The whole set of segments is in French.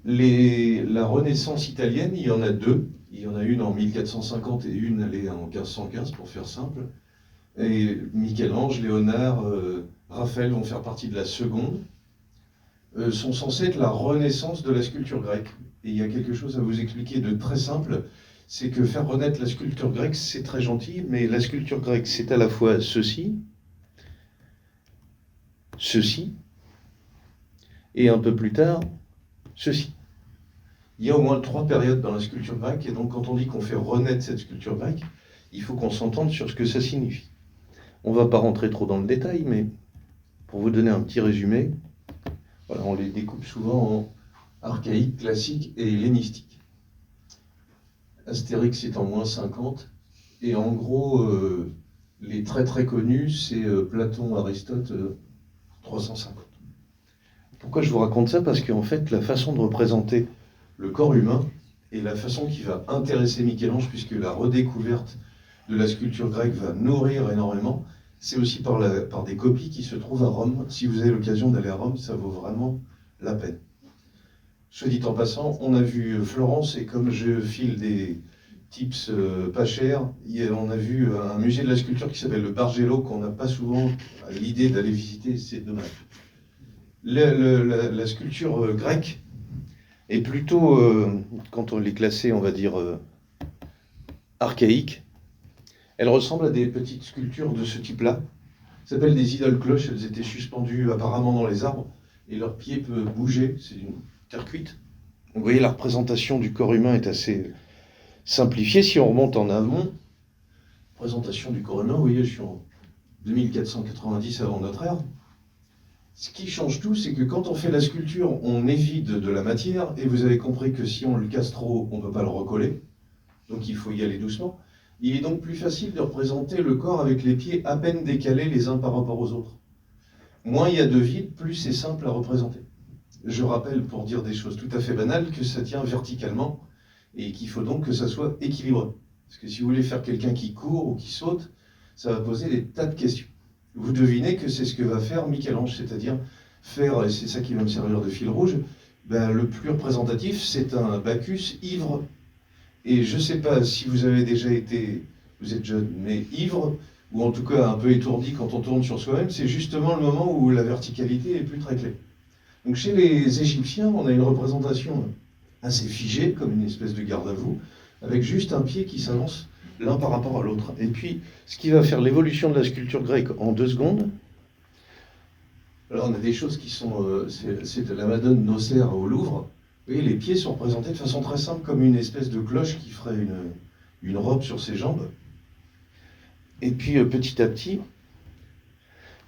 La Renaissance italienne, il y en a deux. Il y en a une en 1450 et une, elle est en 1515, pour faire simple. Et Michel-Ange, Léonard, Raphaël vont faire partie de la seconde. Sont censés être la renaissance de la sculpture grecque. Et il y a quelque chose à vous expliquer de très simple, c'est que faire renaître la sculpture grecque, c'est très gentil, mais la sculpture grecque, c'est à la fois ceci, ceci, et un peu plus tard, ceci. Il y a au moins 3 périodes dans la sculpture grecque, et donc quand on dit qu'on fait renaître cette sculpture grecque, il faut qu'on s'entende sur ce que ça signifie. On ne va pas rentrer trop dans le détail, mais pour vous donner un petit résumé, voilà, on les découpe souvent en archaïque, classique et hellénistique. Astérix est en moins 50, et en gros, les très très connus, c'est Platon, Aristote, 350. Pourquoi je vous raconte ça? Parce qu'en fait, la façon de représenter le corps humain est la façon qui va intéresser Michel-Ange, puisque la redécouverte de la sculpture grecque va nourrir énormément. C'est aussi par des copies qui se trouvent à Rome. Si vous avez l'occasion d'aller à Rome, ça vaut vraiment la peine. Soit dit en passant, on a vu Florence, et comme je file des tips pas chers, on a vu un musée de la sculpture qui s'appelle le Bargello, qu'on n'a pas souvent l'idée d'aller visiter, c'est dommage. La sculpture grecque est plutôt, quand on l'est classée, on va dire, archaïque. Elle ressemble à des petites sculptures de ce type-là. Ça s'appelle des idoles cloches. Elles étaient suspendues apparemment dans les arbres et leurs pieds peuvent bouger. C'est une terre cuite. Donc, vous voyez, la représentation du corps humain est assez simplifiée. Si on remonte en amont, présentation du corps humain, vous voyez, je suis en 2490 avant notre ère. Ce qui change tout, c'est que quand on fait la sculpture, on évite de la matière, et vous avez compris que si on le casse trop, on ne peut pas le recoller. Donc il faut y aller doucement. Il est donc plus facile de représenter le corps avec les pieds à peine décalés les uns par rapport aux autres. Moins il y a de vide, plus c'est simple à représenter. Je rappelle, pour dire des choses tout à fait banales, que ça tient verticalement et qu'il faut donc que ça soit équilibré. Parce que si vous voulez faire quelqu'un qui court ou qui saute, ça va poser des tas de questions. Vous devinez que c'est ce que va faire Michel-Ange, c'est-à-dire faire, et c'est ça qui va me servir de fil rouge, le plus représentatif, c'est un Bacchus ivre. Et je ne sais pas si vous avez déjà été, vous êtes jeune, mais ivre, ou en tout cas un peu étourdi quand on tourne sur soi-même, c'est justement le moment où la verticalité est plus très claire. Donc chez les Égyptiens, on a une représentation assez figée, comme une espèce de garde à vous, avec juste un pied qui s'avance l'un par rapport à l'autre. Et puis, ce qui va faire l'évolution de la sculpture grecque en 2 secondes, alors on a des choses qui sont, c'est de la Madone d'Auxerre au Louvre. Vous voyez, les pieds sont représentés de façon très simple, comme une espèce de cloche qui ferait une robe sur ses jambes. Et puis, petit à petit,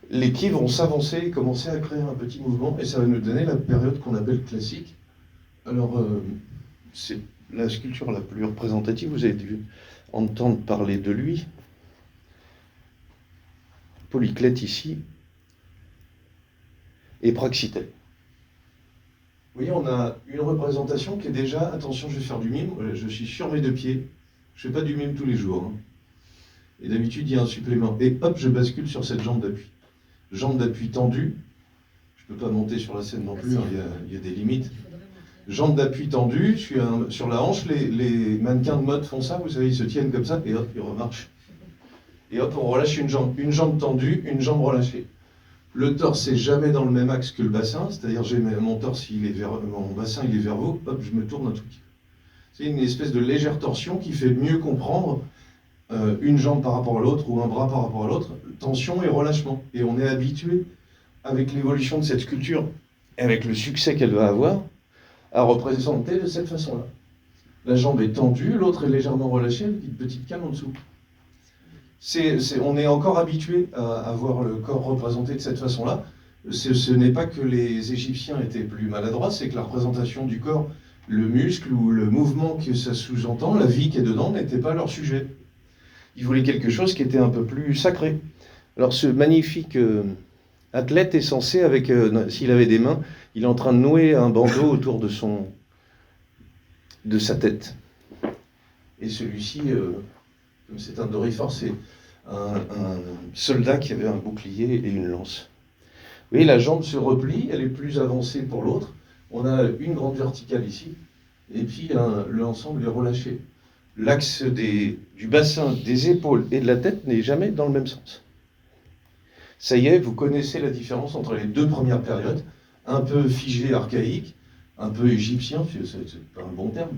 les pieds vont s'avancer et commencer à créer un petit mouvement, et ça va nous donner la période qu'on appelle classique. Alors, c'est la sculpture la plus représentative, vous avez dû entendre parler de lui. Polyclète ici, et Praxitèle. Vous voyez, on a une représentation qui est déjà, attention, je vais faire du mime, je suis sur mes 2 pieds, je ne fais pas du mime tous les jours. Et d'habitude, il y a un supplément. Et hop, je bascule sur cette jambe d'appui. Jambe d'appui tendue, je ne peux pas monter sur la scène non plus, il y a des limites. Jambe d'appui tendue, je suis sur la hanche, les mannequins de mode font ça, vous savez, ils se tiennent comme ça, et hop, ils remarchent. Et hop, on relâche une jambe tendue, une jambe relâchée. Le torse n'est jamais dans le même axe que le bassin, c'est-à-dire mon torse, mon bassin il est vers vous, hop, je me tourne un tout petit peu. C'est une espèce de légère torsion qui fait mieux comprendre une jambe par rapport à l'autre ou un bras par rapport à l'autre, tension et relâchement. Et on est habitué, avec l'évolution de cette sculpture, et avec le succès qu'elle va avoir, à représenter de cette façon-là. La jambe est tendue, l'autre est légèrement relâchée, avec une petite canne en dessous. On est encore habitué à voir le corps représenté de cette façon-là. Ce n'est pas que les Égyptiens étaient plus maladroits, c'est que la représentation du corps, le muscle ou le mouvement que ça sous-entend, la vie qui est dedans, n'était pas leur sujet. Ils voulaient quelque chose qui était un peu plus sacré. Alors ce magnifique athlète est censé, s'il avait des mains, il est en train de nouer un bandeau autour de sa tête. Et celui-ci, comme c'est un Doryphore, c'est un soldat qui avait un bouclier et une lance. Vous voyez, la jambe se replie, elle est plus avancée pour l'autre. On a une grande verticale ici, et puis l'ensemble est relâché. L'axe du bassin, des épaules et de la tête n'est jamais dans le même sens. Ça y est, vous connaissez la différence entre les deux premières périodes, un peu figé, archaïque, un peu égyptien, c'est pas un bon terme,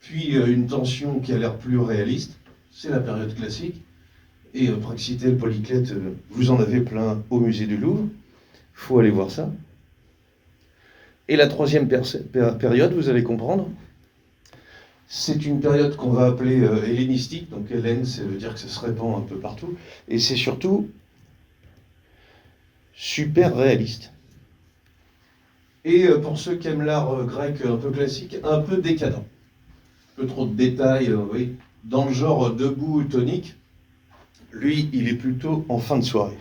puis une tension qui a l'air plus réaliste, c'est la période classique, et Praxitèle, Polyclète, vous en avez plein au musée du Louvre, il faut aller voir ça. Et la troisième période, vous allez comprendre, c'est une période qu'on va appeler hellénistique, donc Hélène, ça veut dire que ça se répand un peu partout, et c'est surtout super réaliste. Et pour ceux qui aiment l'art grec un peu classique, un peu décadent. Un peu trop de détails, oui. Dans le genre debout tonique, lui, il est plutôt en fin de soirée.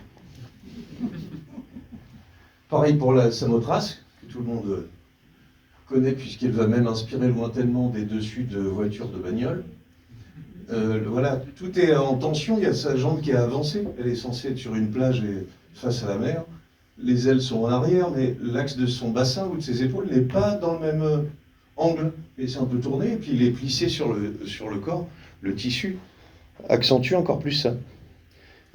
Pareil pour la Samothrace, que tout le monde connaît puisqu'elle va même inspirer lointainement des dessus de voitures de bagnole. Voilà, tout est en tension, il y a sa jambe qui est avancée, elle est censée être sur une plage et face à la mer. Les ailes sont en arrière, mais l'axe de son bassin ou de ses épaules n'est pas dans le même angle. Et c'est un peu tourné, et puis il est plissé sur le corps. Le tissu accentue encore plus ça.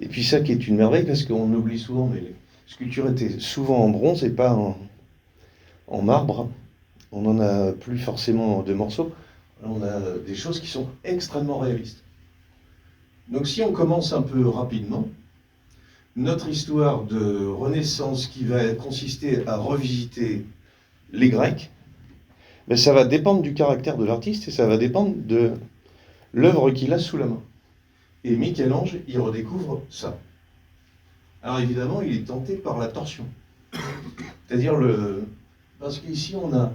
Et puis ça qui est une merveille, parce qu'on oublie souvent, mais les sculptures étaient souvent en bronze et pas en marbre. On n'en a plus forcément de morceaux. On a des choses qui sont extrêmement réalistes. Donc si on commence un peu rapidement, notre histoire de Renaissance qui va consister à revisiter les Grecs, ben ça va dépendre du caractère de l'artiste et ça va dépendre de l'œuvre qu'il a sous la main. Et Michel-Ange, il redécouvre ça. Alors évidemment, il est tenté par la torsion. C'est-à-dire parce qu'ici, on a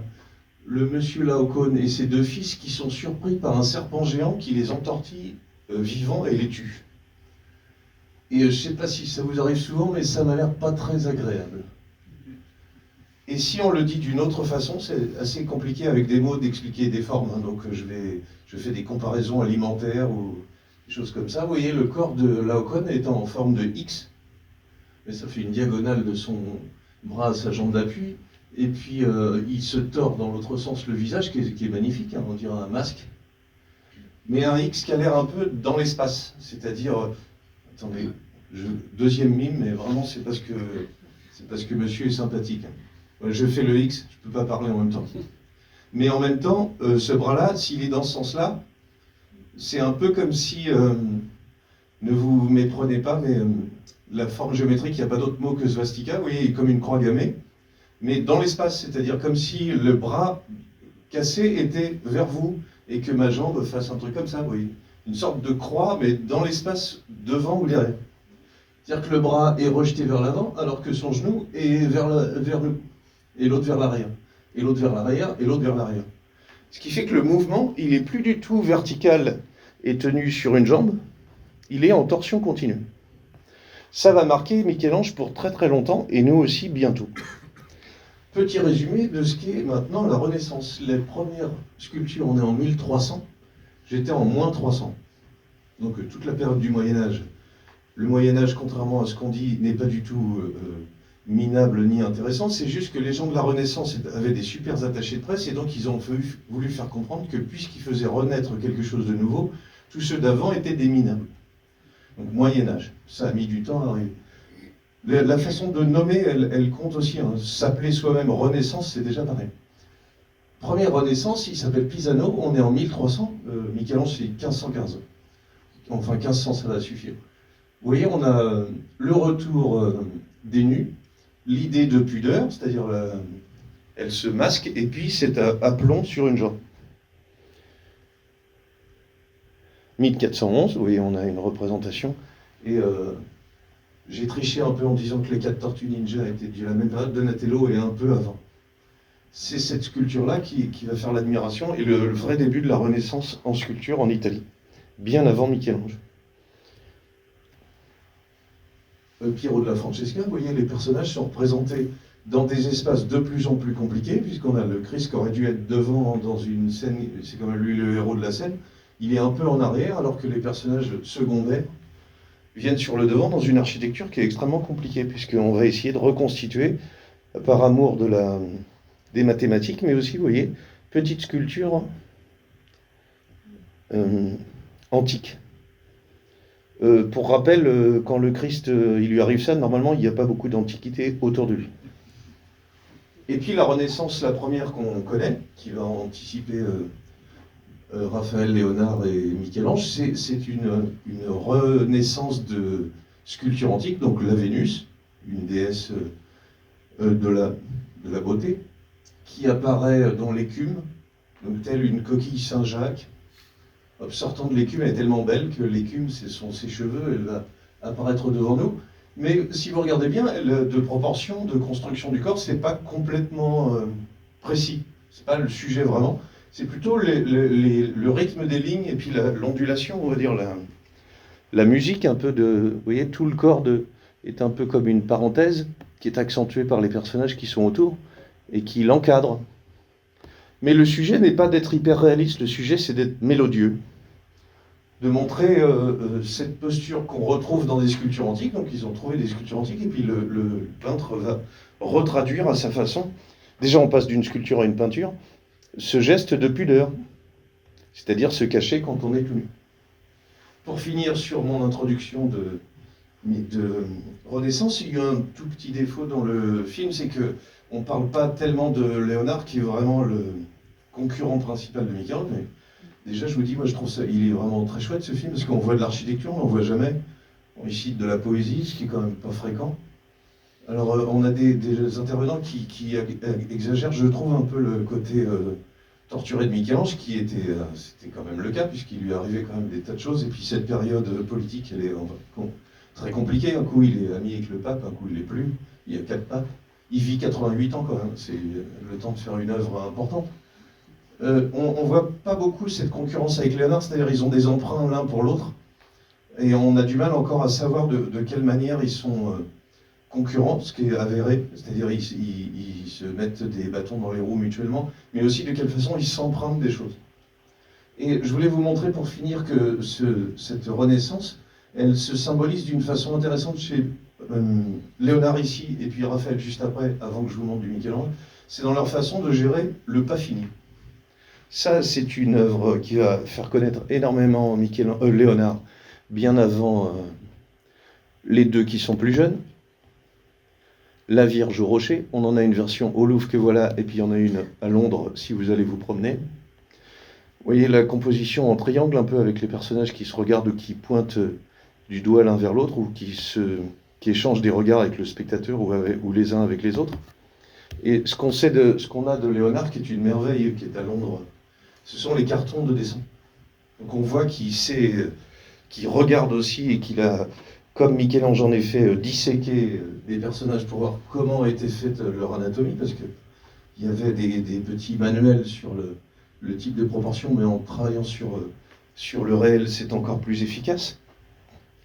le monsieur Laocoon et ses deux fils qui sont surpris par un serpent géant qui les entortille vivants et les tue. Et je ne sais pas si ça vous arrive souvent, mais ça m'a l'air pas très agréable. Et si on le dit d'une autre façon, c'est assez compliqué avec des mots d'expliquer des formes. Hein, donc je fais des comparaisons alimentaires ou des choses comme ça. Vous voyez, le corps de Laocoon est en forme de X, mais ça fait une diagonale de son bras à sa jambe d'appui. Et puis il se tord dans l'autre sens le visage, qui est magnifique, hein, on dirait un masque. Mais un X qui a l'air un peu dans l'espace, c'est-à-dire... Attendez, deuxième mime, mais vraiment c'est parce que monsieur est sympathique. Je fais le X, je ne peux pas parler en même temps. Mais en même temps, ce bras-là, s'il est dans ce sens-là, c'est un peu comme si, ne vous méprenez pas, mais la forme géométrique, il n'y a pas d'autre mot que svastika, vous voyez, comme une croix gammée, mais dans l'espace, c'est-à-dire comme si le bras cassé était vers vous et que ma jambe fasse un truc comme ça, vous voyez. Une sorte de croix, mais dans l'espace devant ou derrière. C'est-à-dire que le bras est rejeté vers l'avant, alors que son genou est vers nous, et l'autre vers l'arrière, et l'autre vers l'arrière, et l'autre vers l'arrière. Ce qui fait que le mouvement, il n'est plus du tout vertical et tenu sur une jambe, il est en torsion continue. Ça va marquer Michel-Ange pour très très longtemps, et nous aussi bientôt. Petit résumé de ce qu'est maintenant la Renaissance. Les premières sculptures, on est en 1300. J'étais en moins 300. Donc toute la période du Moyen-Âge. Le Moyen-Âge, contrairement à ce qu'on dit, n'est pas du tout minable ni intéressant. C'est juste que les gens de la Renaissance avaient des super attachés de presse et donc ils ont voulu faire comprendre que puisqu'ils faisaient renaître quelque chose de nouveau, tous ceux d'avant étaient des minables. Donc Moyen-Âge. Ça a mis du temps à arriver. La façon de nommer, elle compte aussi. Hein. S'appeler soi-même Renaissance, c'est déjà pareil. Première Renaissance, il s'appelle Pisano, on est en 1300, Michel-Ange c'est 1515. Enfin 1500 ça va suffire. Vous voyez, on a le retour des nus, l'idée de pudeur, c'est-à-dire elle se masque, et puis c'est à plomb sur une jambe. 1411, vous voyez, on a une représentation, et j'ai triché un peu en disant que les 4 tortues ninja étaient de la même période, Donatello est un peu avant. C'est cette sculpture-là qui va faire l'admiration et le vrai début de la Renaissance en sculpture en Italie, bien avant Michel-Ange. Piero della Francesca, vous voyez, les personnages sont représentés dans des espaces de plus en plus compliqués, puisqu'on a le Christ qui aurait dû être devant dans une scène, c'est quand même lui le héros de la scène, il est un peu en arrière, alors que les personnages secondaires viennent sur le devant dans une architecture qui est extrêmement compliquée, puisqu'on va essayer de reconstituer, par amour de des mathématiques, mais aussi, vous voyez, petite sculpture antique. Pour rappel, quand le Christ, il lui arrive ça, normalement, il n'y a pas beaucoup d'antiquité autour de lui. Et puis la Renaissance, la première qu'on connaît, qui va anticiper Raphaël, Léonard et Michel-Ange, c'est une renaissance de sculpture antique, donc la Vénus, une déesse de la beauté, qui apparaît dans l'écume, donc telle une coquille Saint-Jacques. Sortant de l'écume, elle est tellement belle que l'écume, ce sont ses cheveux, elle va apparaître devant nous. Mais si vous regardez bien, de proportion, de construction du corps, c'est pas complètement précis. C'est pas le sujet vraiment. C'est plutôt le rythme des lignes et puis l'ondulation, on va dire, la musique un peu de... Vous voyez, tout le corps est un peu comme une parenthèse qui est accentuée par les personnages qui sont autour et qui l'encadrent. Mais le sujet n'est pas d'être hyper réaliste, le sujet c'est d'être mélodieux. De montrer cette posture qu'on retrouve dans des sculptures antiques. Donc ils ont trouvé des sculptures antiques et puis le peintre va retraduire à sa façon. Déjà on passe d'une sculpture à une peinture, ce geste de pudeur, c'est-à-dire se cacher quand on est tout nu. Pour finir sur mon introduction de Renaissance, il y a un tout petit défaut dans le film, c'est qu'on ne parle pas tellement de Léonard qui est vraiment le concurrent principal de Michel-Ange, mais déjà, je vous dis, moi je trouve ça, il est vraiment très chouette ce film, parce qu'on voit de l'architecture, mais on ne voit jamais. On y cite de la poésie, ce qui est quand même pas fréquent. Alors, on a des intervenants qui exagèrent, je trouve, un peu le côté torturé de Michel-Ange, c'était quand même le cas, puisqu'il lui arrivait quand même des tas de choses. Et puis cette période politique, elle est très compliquée. Un coup, il est ami avec le pape, un coup, il l'est plus. Il y a 4 papes. Il vit 88 ans quand même, c'est le temps de faire une œuvre importante. On ne voit pas beaucoup cette concurrence avec Léonard, c'est-à-dire ils ont des emprunts l'un pour l'autre, et on a du mal encore à savoir de quelle manière ils sont concurrents, ce qui est avéré, c'est-à-dire ils se mettent des bâtons dans les roues mutuellement, mais aussi de quelle façon ils s'empruntent des choses. Et je voulais vous montrer pour finir que cette renaissance, elle se symbolise d'une façon intéressante chez Léonard ici, et puis Raphaël juste après, avant que je vous montre du Michel-Ange, c'est dans leur façon de gérer le pas fini. Ça, c'est une œuvre qui va faire connaître énormément Léonard, bien avant les deux qui sont plus jeunes. La Vierge au Rocher, on en a une version au Louvre que voilà, et puis il y en a une à Londres si vous allez vous promener. Vous voyez la composition en triangle, un peu avec les personnages qui se regardent ou qui pointent du doigt l'un vers l'autre, ou qui échangent des regards avec le spectateur ou les uns avec les autres. Et ce qu'on a de Léonard, qui est une merveille, qui est à Londres, ce sont les cartons de dessin. Donc on voit qu'il regarde aussi et qu'il a, comme Michel-Ange en effet, disséqué des personnages pour voir comment était faite leur anatomie, parce qu'il y avait des petits manuels sur le type de proportion, mais en travaillant sur le réel, c'est encore plus efficace.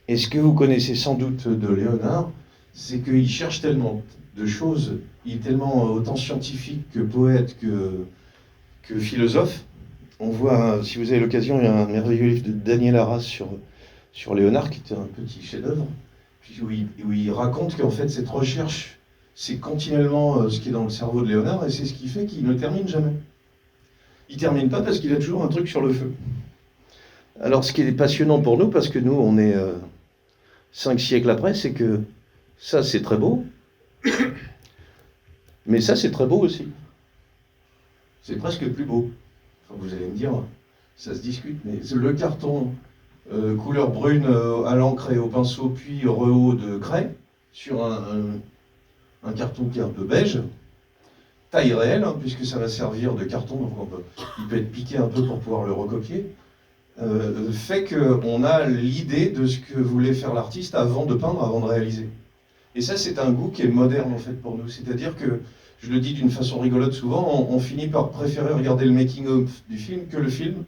Et ce que vous connaissez sans doute de Léonard, c'est qu'il cherche tellement de choses, il est tellement autant scientifique que poète que philosophe. On voit, si vous avez l'occasion, il y a un merveilleux livre de Daniel Arras sur Léonard, qui était un petit chef-d'œuvre, où il raconte qu'en fait cette recherche, c'est continuellement ce qui est dans le cerveau de Léonard, et c'est ce qui fait qu'il ne termine jamais. Il ne termine pas parce qu'il a toujours un truc sur le feu. Alors ce qui est passionnant pour nous, parce que nous on est 5 siècles après, c'est que ça c'est très beau, mais ça c'est très beau aussi. C'est presque plus beau. Enfin, vous allez me dire, ça se discute, mais le carton couleur brune à l'encre et au pinceau, puis rehaut de craie, sur un carton qui est un peu beige, taille réelle, hein, puisque ça va servir de carton, donc il peut être piqué un peu pour pouvoir le recopier, fait qu'on a l'idée de ce que voulait faire l'artiste avant de peindre, avant de réaliser. Et ça, c'est un goût qui est moderne en fait pour nous, c'est-à-dire que, je le dis d'une façon rigolote souvent, on finit par préférer regarder le making-of du film que le film.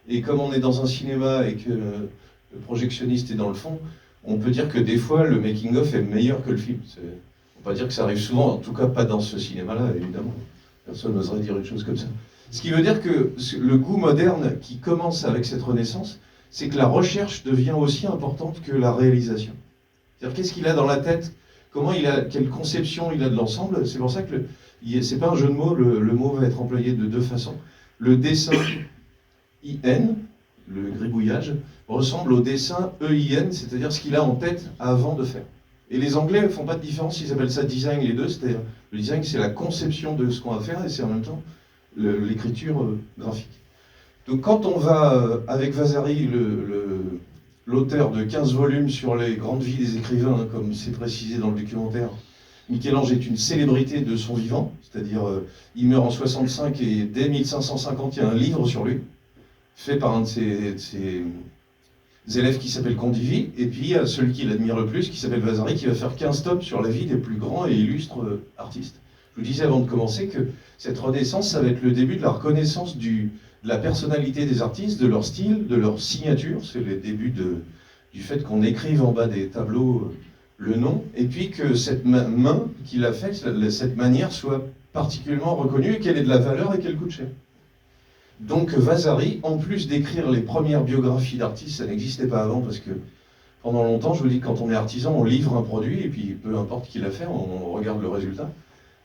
Et comme on est dans un cinéma et que le projectionniste est dans le fond, on peut dire que des fois, le making-of est meilleur que le film. On ne peut pas dire que ça arrive souvent, en tout cas pas dans ce cinéma-là, évidemment. Personne n'oserait dire une chose comme ça. Ce qui veut dire que le goût moderne qui commence avec cette renaissance, c'est que la recherche devient aussi importante que la réalisation. C'est-à-dire qu'est-ce qu'il a dans la tête, quelle conception il a de l'ensemble. C'est pour ça qu'il C'est pas un jeu de mots, le mot va être employé de deux façons. Le dessin IN, le gribouillage, ressemble au dessin EIN, c'est-à-dire ce qu'il a en tête avant de faire. Et les Anglais ne font pas de différence, ils appellent ça design les deux, c'est-à-dire le design c'est la conception de ce qu'on va faire et c'est en même temps l'écriture graphique. Donc quand on va, avec Vasari, l'auteur de 15 volumes sur les grandes vies des écrivains, hein, comme c'est précisé dans le documentaire, Michel-Ange est une célébrité de son vivant, c'est-à-dire il meurt en 65 et dès 1550 il y a un livre sur lui, fait par un de ses élèves qui s'appelle Condivi, et puis il y a celui qui l'admire le plus, qui s'appelle Vasari, qui va faire 15 tomes sur la vie des plus grands et illustres artistes. Je vous disais avant de commencer que cette renaissance, ça va être le début de la reconnaissance de la personnalité des artistes, de leur style, de leur signature, c'est le début du fait qu'on écrive en bas des tableaux le nom, et puis que cette main qu'il a faite, cette manière soit particulièrement reconnue, et qu'elle ait de la valeur et qu'elle coûte cher. Donc Vasari, en plus d'écrire les premières biographies d'artistes, ça n'existait pas avant parce que pendant longtemps, je vous dis, quand on est artisan, on livre un produit et puis peu importe qui l'a fait, on regarde le résultat.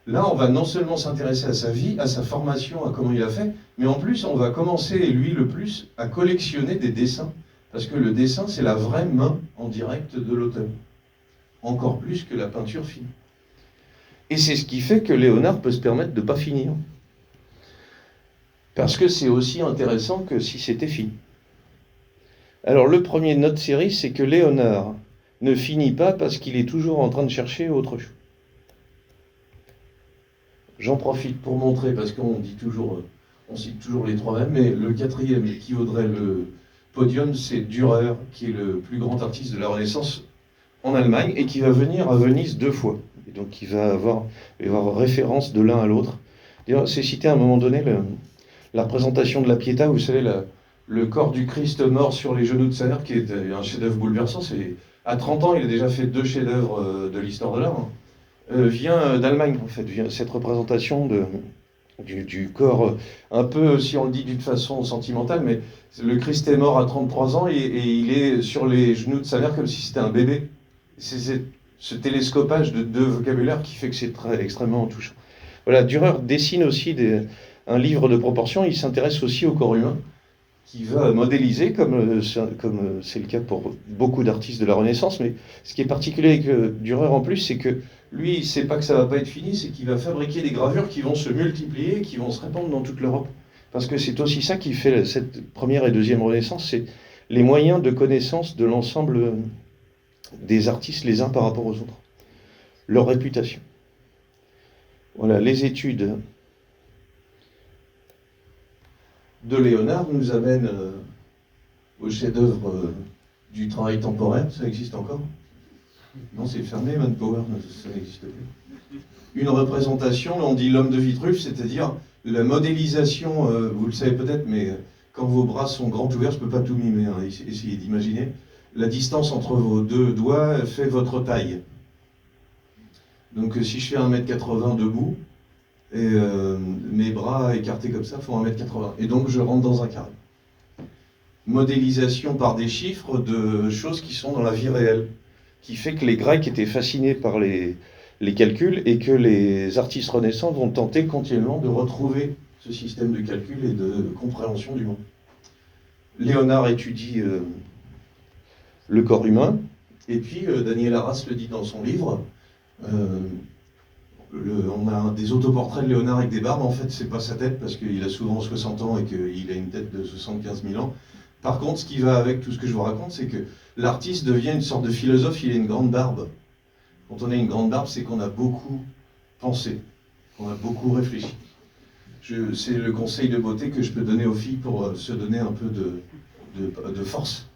Là, on va non seulement s'intéresser à sa vie, à sa formation, à comment il a fait, mais en plus, on va commencer, lui le plus, à collectionner des dessins. Parce que le dessin, c'est la vraie main en direct de l'auteur. Encore plus que la peinture fine. Et c'est ce qui fait que Léonard peut se permettre de ne pas finir. Parce que c'est aussi intéressant que si c'était fini. Alors le premier de notre série, c'est que Léonard ne finit pas parce qu'il est toujours en train de chercher autre chose. J'en profite pour montrer, parce qu'on dit toujours, on cite toujours les trois mêmes, mais le quatrième qui vaudrait le podium, c'est Dürer, qui est le plus grand artiste de la Renaissance en Allemagne, et qui va venir à Venise 2 fois. Et donc il va avoir référence de l'un à l'autre. D'ailleurs, c'est cité à un moment donné la représentation de la Pietà, vous savez, le corps du Christ mort sur les genoux de sa mère, qui est un chef-d'œuvre bouleversant. À 30 ans, il a déjà fait 2 chefs-d'œuvre de l'histoire de l'art. Vient d'Allemagne, en fait, cette représentation du corps, un peu, si on le dit d'une façon sentimentale, mais le Christ est mort à 33 ans et il est sur les genoux de sa mère comme si c'était un bébé. C'est ce télescopage de deux vocabulaires qui fait que c'est extrêmement touchant. Voilà, Dürer dessine aussi un livre de proportion, il s'intéresse aussi au corps humain, qui va modéliser, comme c'est le cas pour beaucoup d'artistes de la Renaissance, mais ce qui est particulier avec Dürer en plus, c'est que lui, il ne sait pas que ça ne va pas être fini, c'est qu'il va fabriquer des gravures qui vont se multiplier, qui vont se répandre dans toute l'Europe. Parce que c'est aussi ça qui fait cette première et deuxième Renaissance, c'est les moyens de connaissance de l'ensemble des artistes les uns par rapport aux autres. Leur réputation. Voilà, les études de Léonard nous amènent au chef-d'œuvre du travail temporaire. Ça existe encore? Non, c'est fermé, Manpower, ça n'existe plus. Une représentation, on dit l'homme de Vitruve, c'est-à-dire la modélisation, vous le savez peut-être, mais quand vos bras sont grands ouverts, je ne peux pas tout mimer, hein, essayez d'imaginer. La distance entre vos deux doigts fait votre taille. Donc si je fais 1m80 debout, et mes bras écartés comme ça font 1m80. Et donc je rentre dans un carré. Modélisation par des chiffres de choses qui sont dans la vie réelle, qui fait que les Grecs étaient fascinés par les calculs et que les artistes renaissants vont tenter continuellement de retrouver ce système de calcul et de compréhension du monde. Léonard étudie le corps humain, et puis Daniel Arras le dit dans son livre, on a des autoportraits de Léonard avec des barbes, en fait c'est pas sa tête parce qu'il a souvent 60 ans et qu'il a une tête de 75 000 ans. Par contre, ce qui va avec tout ce que je vous raconte, c'est que l'artiste devient une sorte de philosophe, il a une grande barbe. Quand on a une grande barbe, c'est qu'on a beaucoup pensé, qu'on a beaucoup réfléchi. C'est le conseil de beauté que je peux donner aux filles pour se donner un peu de force.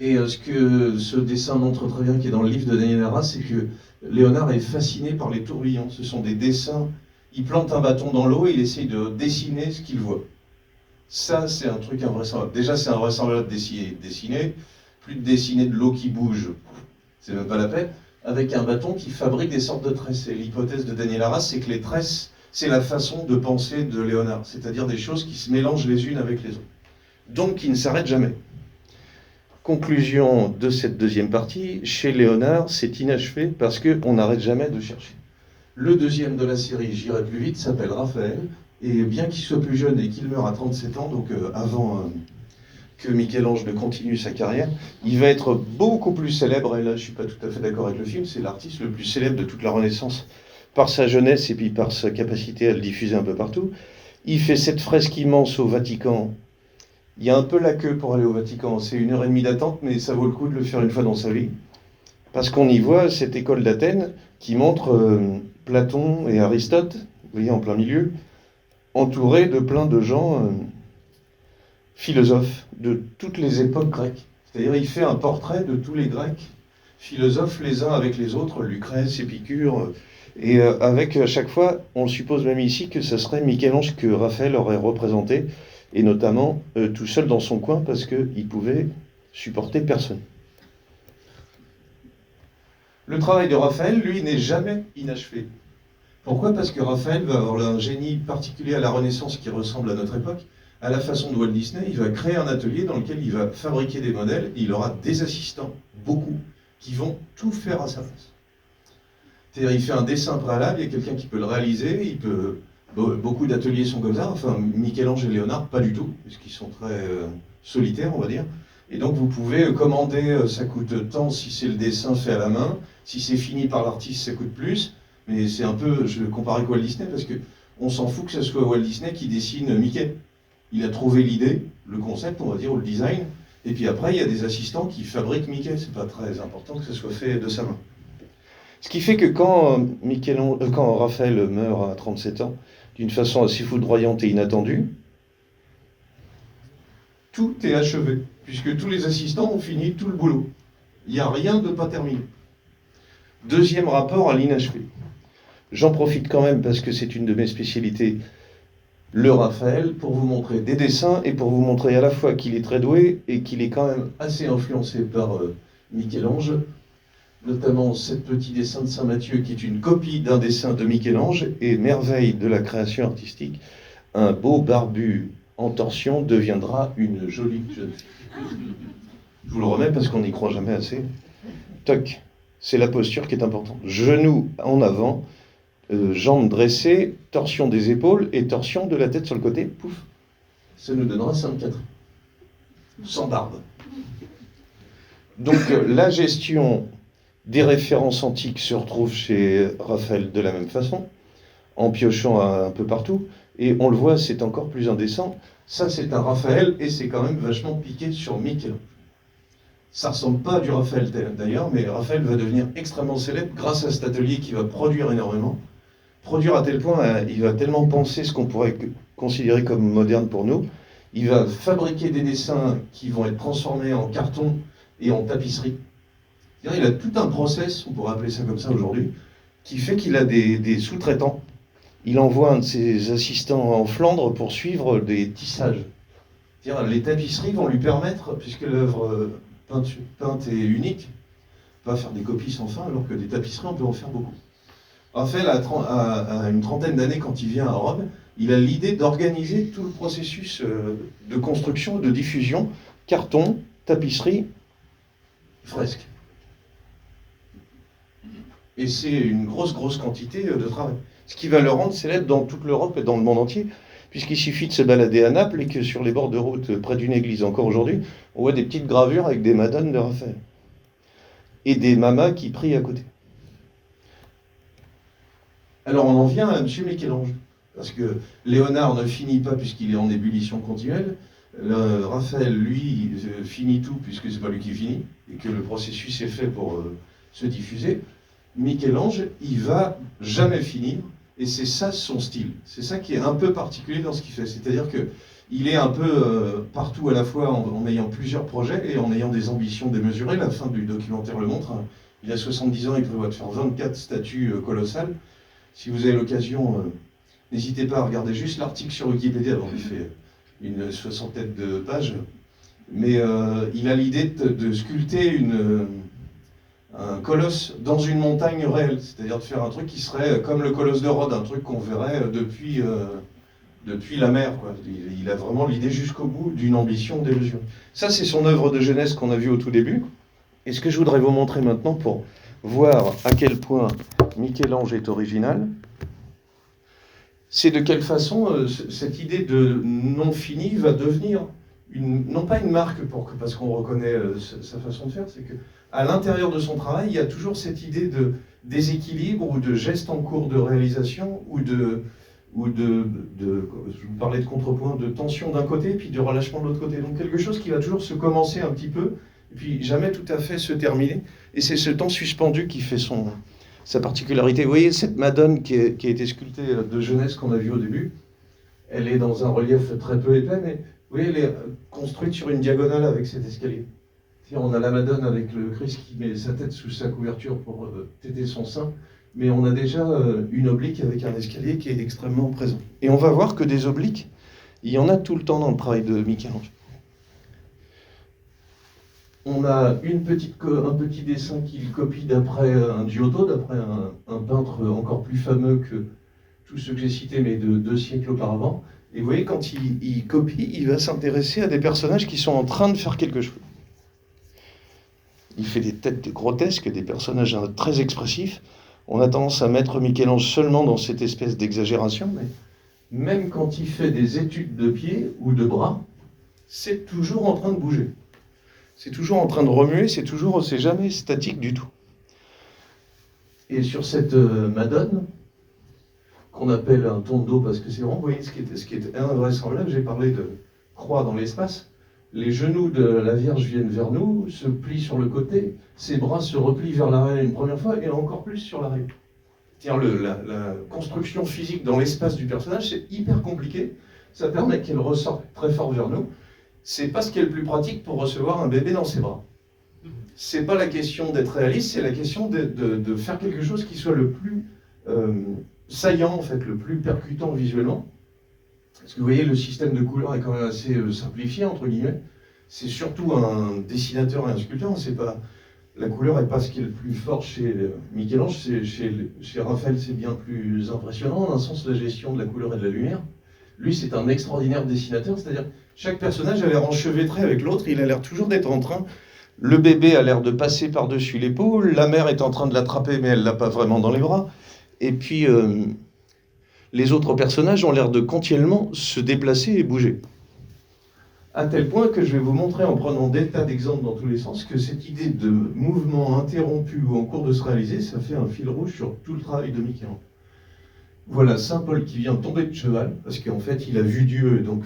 Et ce que ce dessin montre très bien, qui est dans le livre de Daniel Arras, c'est que Léonard est fasciné par les tourbillons. Ce sont des dessins, il plante un bâton dans l'eau et il essaye de dessiner ce qu'il voit. Ça, c'est un truc invraisemblable. Déjà, c'est invraisemblable de dessiner, plus de dessiner de l'eau qui bouge, c'est même pas la peine, avec un bâton qui fabrique des sortes de tresses. Et l'hypothèse de Daniel Arras, c'est que les tresses, c'est la façon de penser de Léonard, c'est-à-dire des choses qui se mélangent les unes avec les autres. Donc, qui ne s'arrêtent jamais. Conclusion de cette deuxième partie, chez Léonard, c'est inachevé parce qu'on n'arrête jamais de chercher. Le deuxième de la série, j'irai plus vite, s'appelle Raphaël, et bien qu'il soit plus jeune et qu'il meure à 37 ans, donc avant que Michel-Ange ne continue sa carrière, il va être beaucoup plus célèbre, et là je ne suis pas tout à fait d'accord avec le film, c'est l'artiste le plus célèbre de toute la Renaissance, par sa jeunesse et puis par sa capacité à le diffuser un peu partout. Il fait cette fresque immense au Vatican. Il y a un peu la queue pour aller au Vatican, c'est 1 heure et demie d'attente, mais ça vaut le coup de le faire une fois dans sa vie. Parce qu'on y voit cette école d'Athènes qui montre Platon et Aristote, vous voyez, en plein milieu, entourés de plein de gens philosophes de toutes les époques grecques. C'est-à-dire il fait un portrait de tous les Grecs, philosophes les uns avec les autres, Lucrèce, Épicure, et avec à chaque fois, on suppose même ici que ce serait Michel-Ange que Raphaël aurait représenté, et notamment tout seul dans son coin parce qu'il pouvait supporter personne. Le travail de Raphaël, lui, n'est jamais inachevé. Pourquoi? Parce que Raphaël va avoir un génie particulier à la Renaissance qui ressemble à notre époque. À la façon de Walt Disney, il va créer un atelier dans lequel il va fabriquer des modèles et il aura des assistants, beaucoup, qui vont tout faire à sa place. C'est-à-dire, il fait un dessin préalable, il y a quelqu'un qui peut le réaliser, beaucoup d'ateliers sont comme ça, enfin Michel-Ange et Léonard, pas du tout, puisqu'ils sont très solitaires, on va dire. Et donc vous pouvez commander, ça coûte tant si c'est le dessin fait à la main, si c'est fini par l'artiste, ça coûte plus, mais c'est un peu, je compare avec Walt Disney, parce qu'on s'en fout que ce soit Walt Disney qui dessine Mickey. Il a trouvé l'idée, le concept, on va dire, ou le design, et puis après, il y a des assistants qui fabriquent Mickey. C'est pas très important que ce soit fait de sa main. Ce qui fait que quand Raphaël meurt à 37 ans, d'une façon assez foudroyante et inattendue, tout est achevé, puisque tous les assistants ont fini tout le boulot. Il n'y a rien de pas terminé. Deuxième rapport à l'inachevé. J'en profite quand même parce que c'est une de mes spécialités, le Raphaël, pour vous montrer des dessins et pour vous montrer à la fois qu'il est très doué et qu'il est quand même assez influencé par Michel-Ange, notamment ce petit dessin de Saint-Matthieu qui est une copie d'un dessin de Michel-Ange, et merveille de la création artistique, un beau barbu en torsion deviendra une jolie jeune fille. Je vous le remets parce qu'on n'y croit jamais assez. Toc, c'est la posture qui est importante. Genoux en avant, jambes dressées, torsion des épaules et torsion de la tête sur le côté. Pouf, ça nous donnera Sainte Catherine, sans barbe. Donc la gestion des références antiques se retrouve chez Raphaël de la même façon, en piochant un peu partout, et on le voit, c'est encore plus indécent. Ça, c'est un Raphaël, et c'est quand même vachement piqué sur Michel. Ça ressemble pas à du Raphaël d'ailleurs, mais Raphaël va devenir extrêmement célèbre grâce à cet atelier qui va produire énormément. Produire à tel point, il va tellement penser ce qu'on pourrait considérer comme moderne pour nous. Il va fabriquer des dessins qui vont être transformés en carton et en tapisserie. Il a tout un process, on pourrait appeler ça comme ça aujourd'hui, qui fait qu'il a des sous-traitants. Il envoie un de ses assistants en Flandre pour suivre des tissages. Les tapisseries vont lui permettre, puisque l'œuvre peinte est unique, pas faire des copies sans fin, alors que des tapisseries, on peut en faire beaucoup. Raphaël, à une trentaine d'années, quand il vient à Rome, il a l'idée d'organiser tout le processus de construction, de diffusion, carton, tapisserie, fresque. Et c'est une grosse quantité de travail. Ce qui va le rendre célèbre dans toute l'Europe et dans le monde entier, puisqu'il suffit de se balader à Naples et que sur les bords de route, près d'une église encore aujourd'hui, on voit des petites gravures avec des madones de Raphaël. Et des mamas qui prient à côté. Alors on en vient à M. Michel-Ange, parce que Léonard ne finit pas puisqu'il est en ébullition continuelle, Raphaël, lui, finit tout puisque c'est pas lui qui finit, et que le processus est fait pour se diffuser. Michel-Ange, il va jamais finir, et c'est ça son style. C'est ça qui est un peu particulier dans ce qu'il fait, c'est-à-dire qu'il est un peu partout à la fois en ayant plusieurs projets et en ayant des ambitions démesurées. La fin du documentaire le montre, hein. Il a 70 ans, il prévoit de faire 24 statues colossales. Si vous avez l'occasion, n'hésitez pas à regarder juste l'article sur Wikipédia. Alors, il fait une 60aine de pages. Mais il a l'idée de sculpter un colosse dans une montagne réelle. C'est-à-dire de faire un truc qui serait comme le colosse de Rhodes, un truc qu'on verrait depuis la mer, quoi. Il a vraiment l'idée jusqu'au bout d'une ambition démesurée. Ça, c'est son œuvre de jeunesse qu'on a vue au tout début. Et ce que je voudrais vous montrer maintenant pour voir à quel point Michel-Ange est original, c'est de quelle façon cette idée de non fini va devenir non pas une marque parce qu'on reconnaît sa façon de faire, c'est qu'à l'intérieur de son travail, il y a toujours cette idée de déséquilibre ou de geste en cours de réalisation je vous parlais de contrepoint, de tension d'un côté puis de relâchement de l'autre côté. Donc quelque chose qui va toujours se commencer un petit peu et puis jamais tout à fait se terminer. Et c'est ce temps suspendu qui fait sa particularité. Vous voyez cette Madone qui a été sculptée de jeunesse qu'on a vue au début, elle est dans un relief très peu épais, mais vous voyez, elle est construite sur une diagonale avec cet escalier. On a la Madone avec le Christ qui met sa tête sous sa couverture pour téter son sein, mais on a déjà une oblique avec un escalier qui est extrêmement présent. Et on va voir que des obliques, il y en a tout le temps dans le travail de Michel-Ange. On a un petit dessin qu'il copie d'après un Giotto, d'après un peintre encore plus fameux que tous ceux que j'ai cités, mais de 2 siècles auparavant. Et vous voyez, quand il copie, il va s'intéresser à des personnages qui sont en train de faire quelque chose. Il fait des têtes grotesques, des personnages très expressifs. On a tendance à mettre Michel-Ange seulement dans cette espèce d'exagération, mais même quand il fait des études de pieds ou de bras, c'est toujours en train de bouger. C'est toujours en train de remuer, c'est jamais statique du tout. Et sur cette Madone, qu'on appelle un tondo, parce que c'est vraiment, vous voyez, ce qui est invraisemblable, j'ai parlé de croix dans l'espace, les genoux de la Vierge viennent vers nous, se plient sur le côté, ses bras se replient vers l'arrière une première fois, et encore plus sur l'arrière. La construction physique dans l'espace du personnage, c'est hyper compliqué, ça permet qu'elle ressorte très fort vers nous. C'est pas ce qui est le plus pratique pour recevoir un bébé dans ses bras. C'est pas la question d'être réaliste, c'est la question de faire quelque chose qui soit le plus saillant, en fait, le plus percutant visuellement. Parce que vous voyez, le système de couleurs est quand même assez simplifié, entre guillemets. C'est surtout un dessinateur et un sculpteur. La couleur n'est pas ce qui est le plus fort chez Michel-Ange. Chez Raphaël, c'est bien plus impressionnant, dans un sens, la gestion de la couleur et de la lumière. Lui, c'est un extraordinaire dessinateur, c'est-à-dire chaque personnage a l'air enchevêtré avec l'autre, il a l'air toujours d'être en train... Le bébé a l'air de passer par-dessus l'épaule, la mère est en train de l'attraper, mais elle ne l'a pas vraiment dans les bras. Et puis, les autres personnages ont l'air de continuellement se déplacer et bouger. À tel point que je vais vous montrer, en prenant des tas d'exemples dans tous les sens, que cette idée de mouvement interrompu ou en cours de se réaliser, ça fait un fil rouge sur tout le travail de Michel-Ange. Voilà Saint Paul qui vient tomber de cheval, parce qu'en fait, il a vu Dieu, donc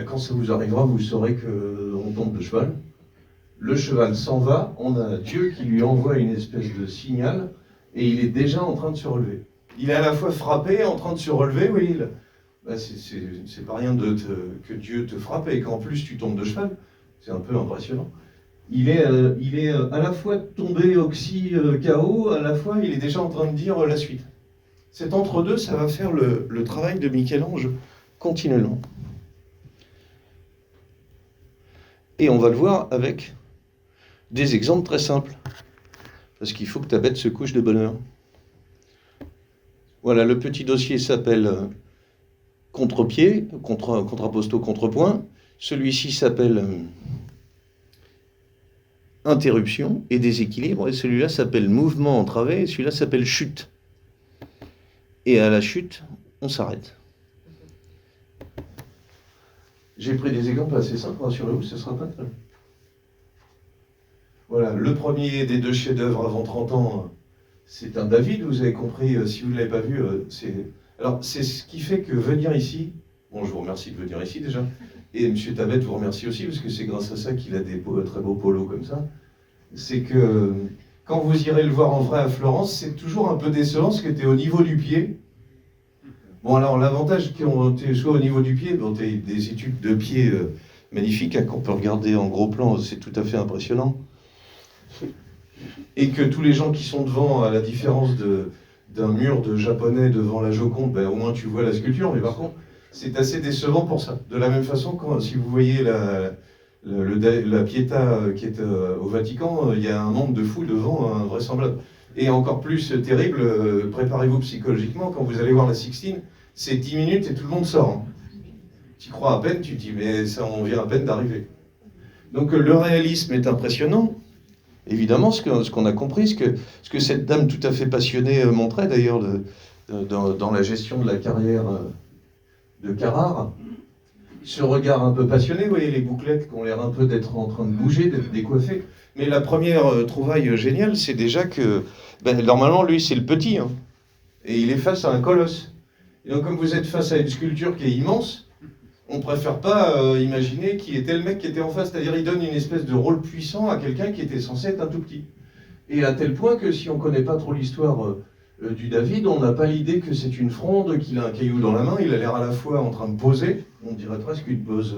quand ça vous arrivera, vous saurez qu'on tombe de cheval. Le cheval s'en va, on a Dieu qui lui envoie une espèce de signal, et il est déjà en train de se relever. Il est à la fois frappé, en train de se relever, oui, c'est pas rien que Dieu te frappe, et qu'en plus tu tombes de cheval, c'est un peu impressionnant. Il est à la fois tombé oxy KO, à la fois il est déjà en train de dire la suite. Cet entre-deux, ça va faire le travail de Michel-Ange continuellement. Et on va le voir avec des exemples très simples. Parce qu'il faut que ta bête se couche de bonne heure. Voilà, le petit dossier s'appelle contre-pied, contraposto, contrepoint. Celui-ci s'appelle interruption et déséquilibre. Et celui-là s'appelle mouvement entravé. Et celui-là s'appelle chute. Et à la chute, on s'arrête. J'ai pris des exemples assez simples, rassurez-vous, ce sera pas très long. Voilà, le premier des 2 chefs-d'œuvre avant 30 ans, c'est un David, vous avez compris, si vous ne l'avez pas vu, Alors, c'est ce qui fait que venir ici, bon, je vous remercie de venir ici déjà, et M. Tabet vous remercie aussi, parce que c'est grâce à ça qu'il a des très beaux polos comme ça, c'est que quand vous irez le voir en vrai à Florence, c'est toujours un peu décevant, parce que tu es au niveau du pied. Bon, alors, l'avantage qu'on soit au niveau du pied, bon, tu as des études de pied magnifiques, hein, qu'on peut regarder en gros plan, c'est tout à fait impressionnant. Et que tous les gens qui sont devant, à la différence d'un mur de japonais devant la Joconde, ben, au moins tu vois la sculpture, mais par contre, c'est assez décevant pour ça. De la même façon, si vous voyez la Pietà qui est au Vatican, il y a un nombre de fous devant invraisemblable. Et encore plus terrible, préparez-vous psychologiquement, quand vous allez voir la Sixtine, c'est 10 minutes et tout le monde sort. Hein. Tu y crois à peine, tu te dis, mais ça, on vient à peine d'arriver. Donc le réalisme est impressionnant, Évidemment, ce qu'on a compris, ce que cette dame tout à fait passionnée montrait d'ailleurs dans la gestion de la carrière de Carrare, ce regard un peu passionné, vous voyez les bouclettes qui ont l'air un peu d'être en train de bouger, d'être décoiffées. Mais la première trouvaille géniale, c'est déjà que, normalement, lui, c'est le petit, hein, et il est face à un colosse. Et donc, comme vous êtes face à une sculpture qui est immense, on préfère pas imaginer qui était le mec qui était en face. C'est-à-dire, il donne une espèce de rôle puissant à quelqu'un qui était censé être un tout petit. Et à tel point que si on connaît pas trop l'histoire du David, on n'a pas l'idée que c'est une fronde, qu'il a un caillou dans la main. Il a l'air à la fois en train de poser, on dirait presque une pose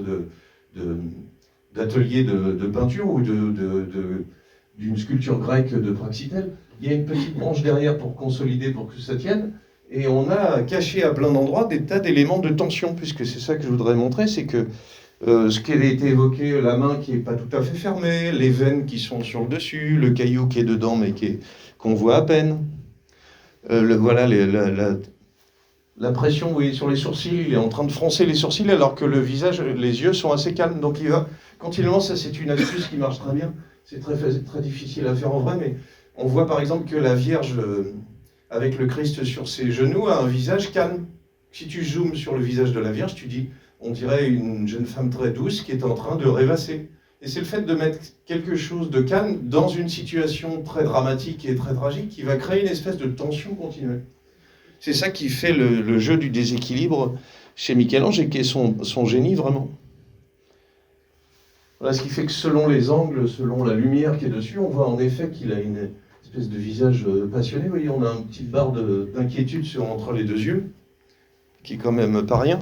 d'atelier de peinture ou d'une sculpture grecque de Praxitèle. Il y a une petite branche derrière pour consolider, pour que ça tienne. Et on a caché à plein d'endroits des tas d'éléments de tension, puisque c'est ça que je voudrais montrer, c'est que ce qui a été évoqué, la main qui n'est pas tout à fait fermée, les veines qui sont sur le dessus, le caillou qui est dedans mais qu'on voit à peine. Voilà, la pression, vous voyez, sur les sourcils, il est en train de froncer les sourcils alors que le visage, les yeux sont assez calmes. Donc il va continuellement, ça c'est une astuce qui marche très bien. C'est très difficile à faire en vrai, mais on voit par exemple que la Vierge, avec le Christ sur ses genoux, a un visage calme. Si tu zoomes sur le visage de la Vierge, tu dis, on dirait une jeune femme très douce qui est en train de rêvasser. Et c'est le fait de mettre quelque chose de calme dans une situation très dramatique et très tragique qui va créer une espèce de tension continuelle. C'est ça qui fait le jeu du déséquilibre chez Michel-Ange et qui est son génie vraiment. Voilà ce qui fait que selon les angles, selon la lumière qui est dessus, on voit en effet qu'il a une espèce de visage passionné. Vous voyez, on a une petite barre d'inquiétude entre les deux yeux, qui est quand même pas rien,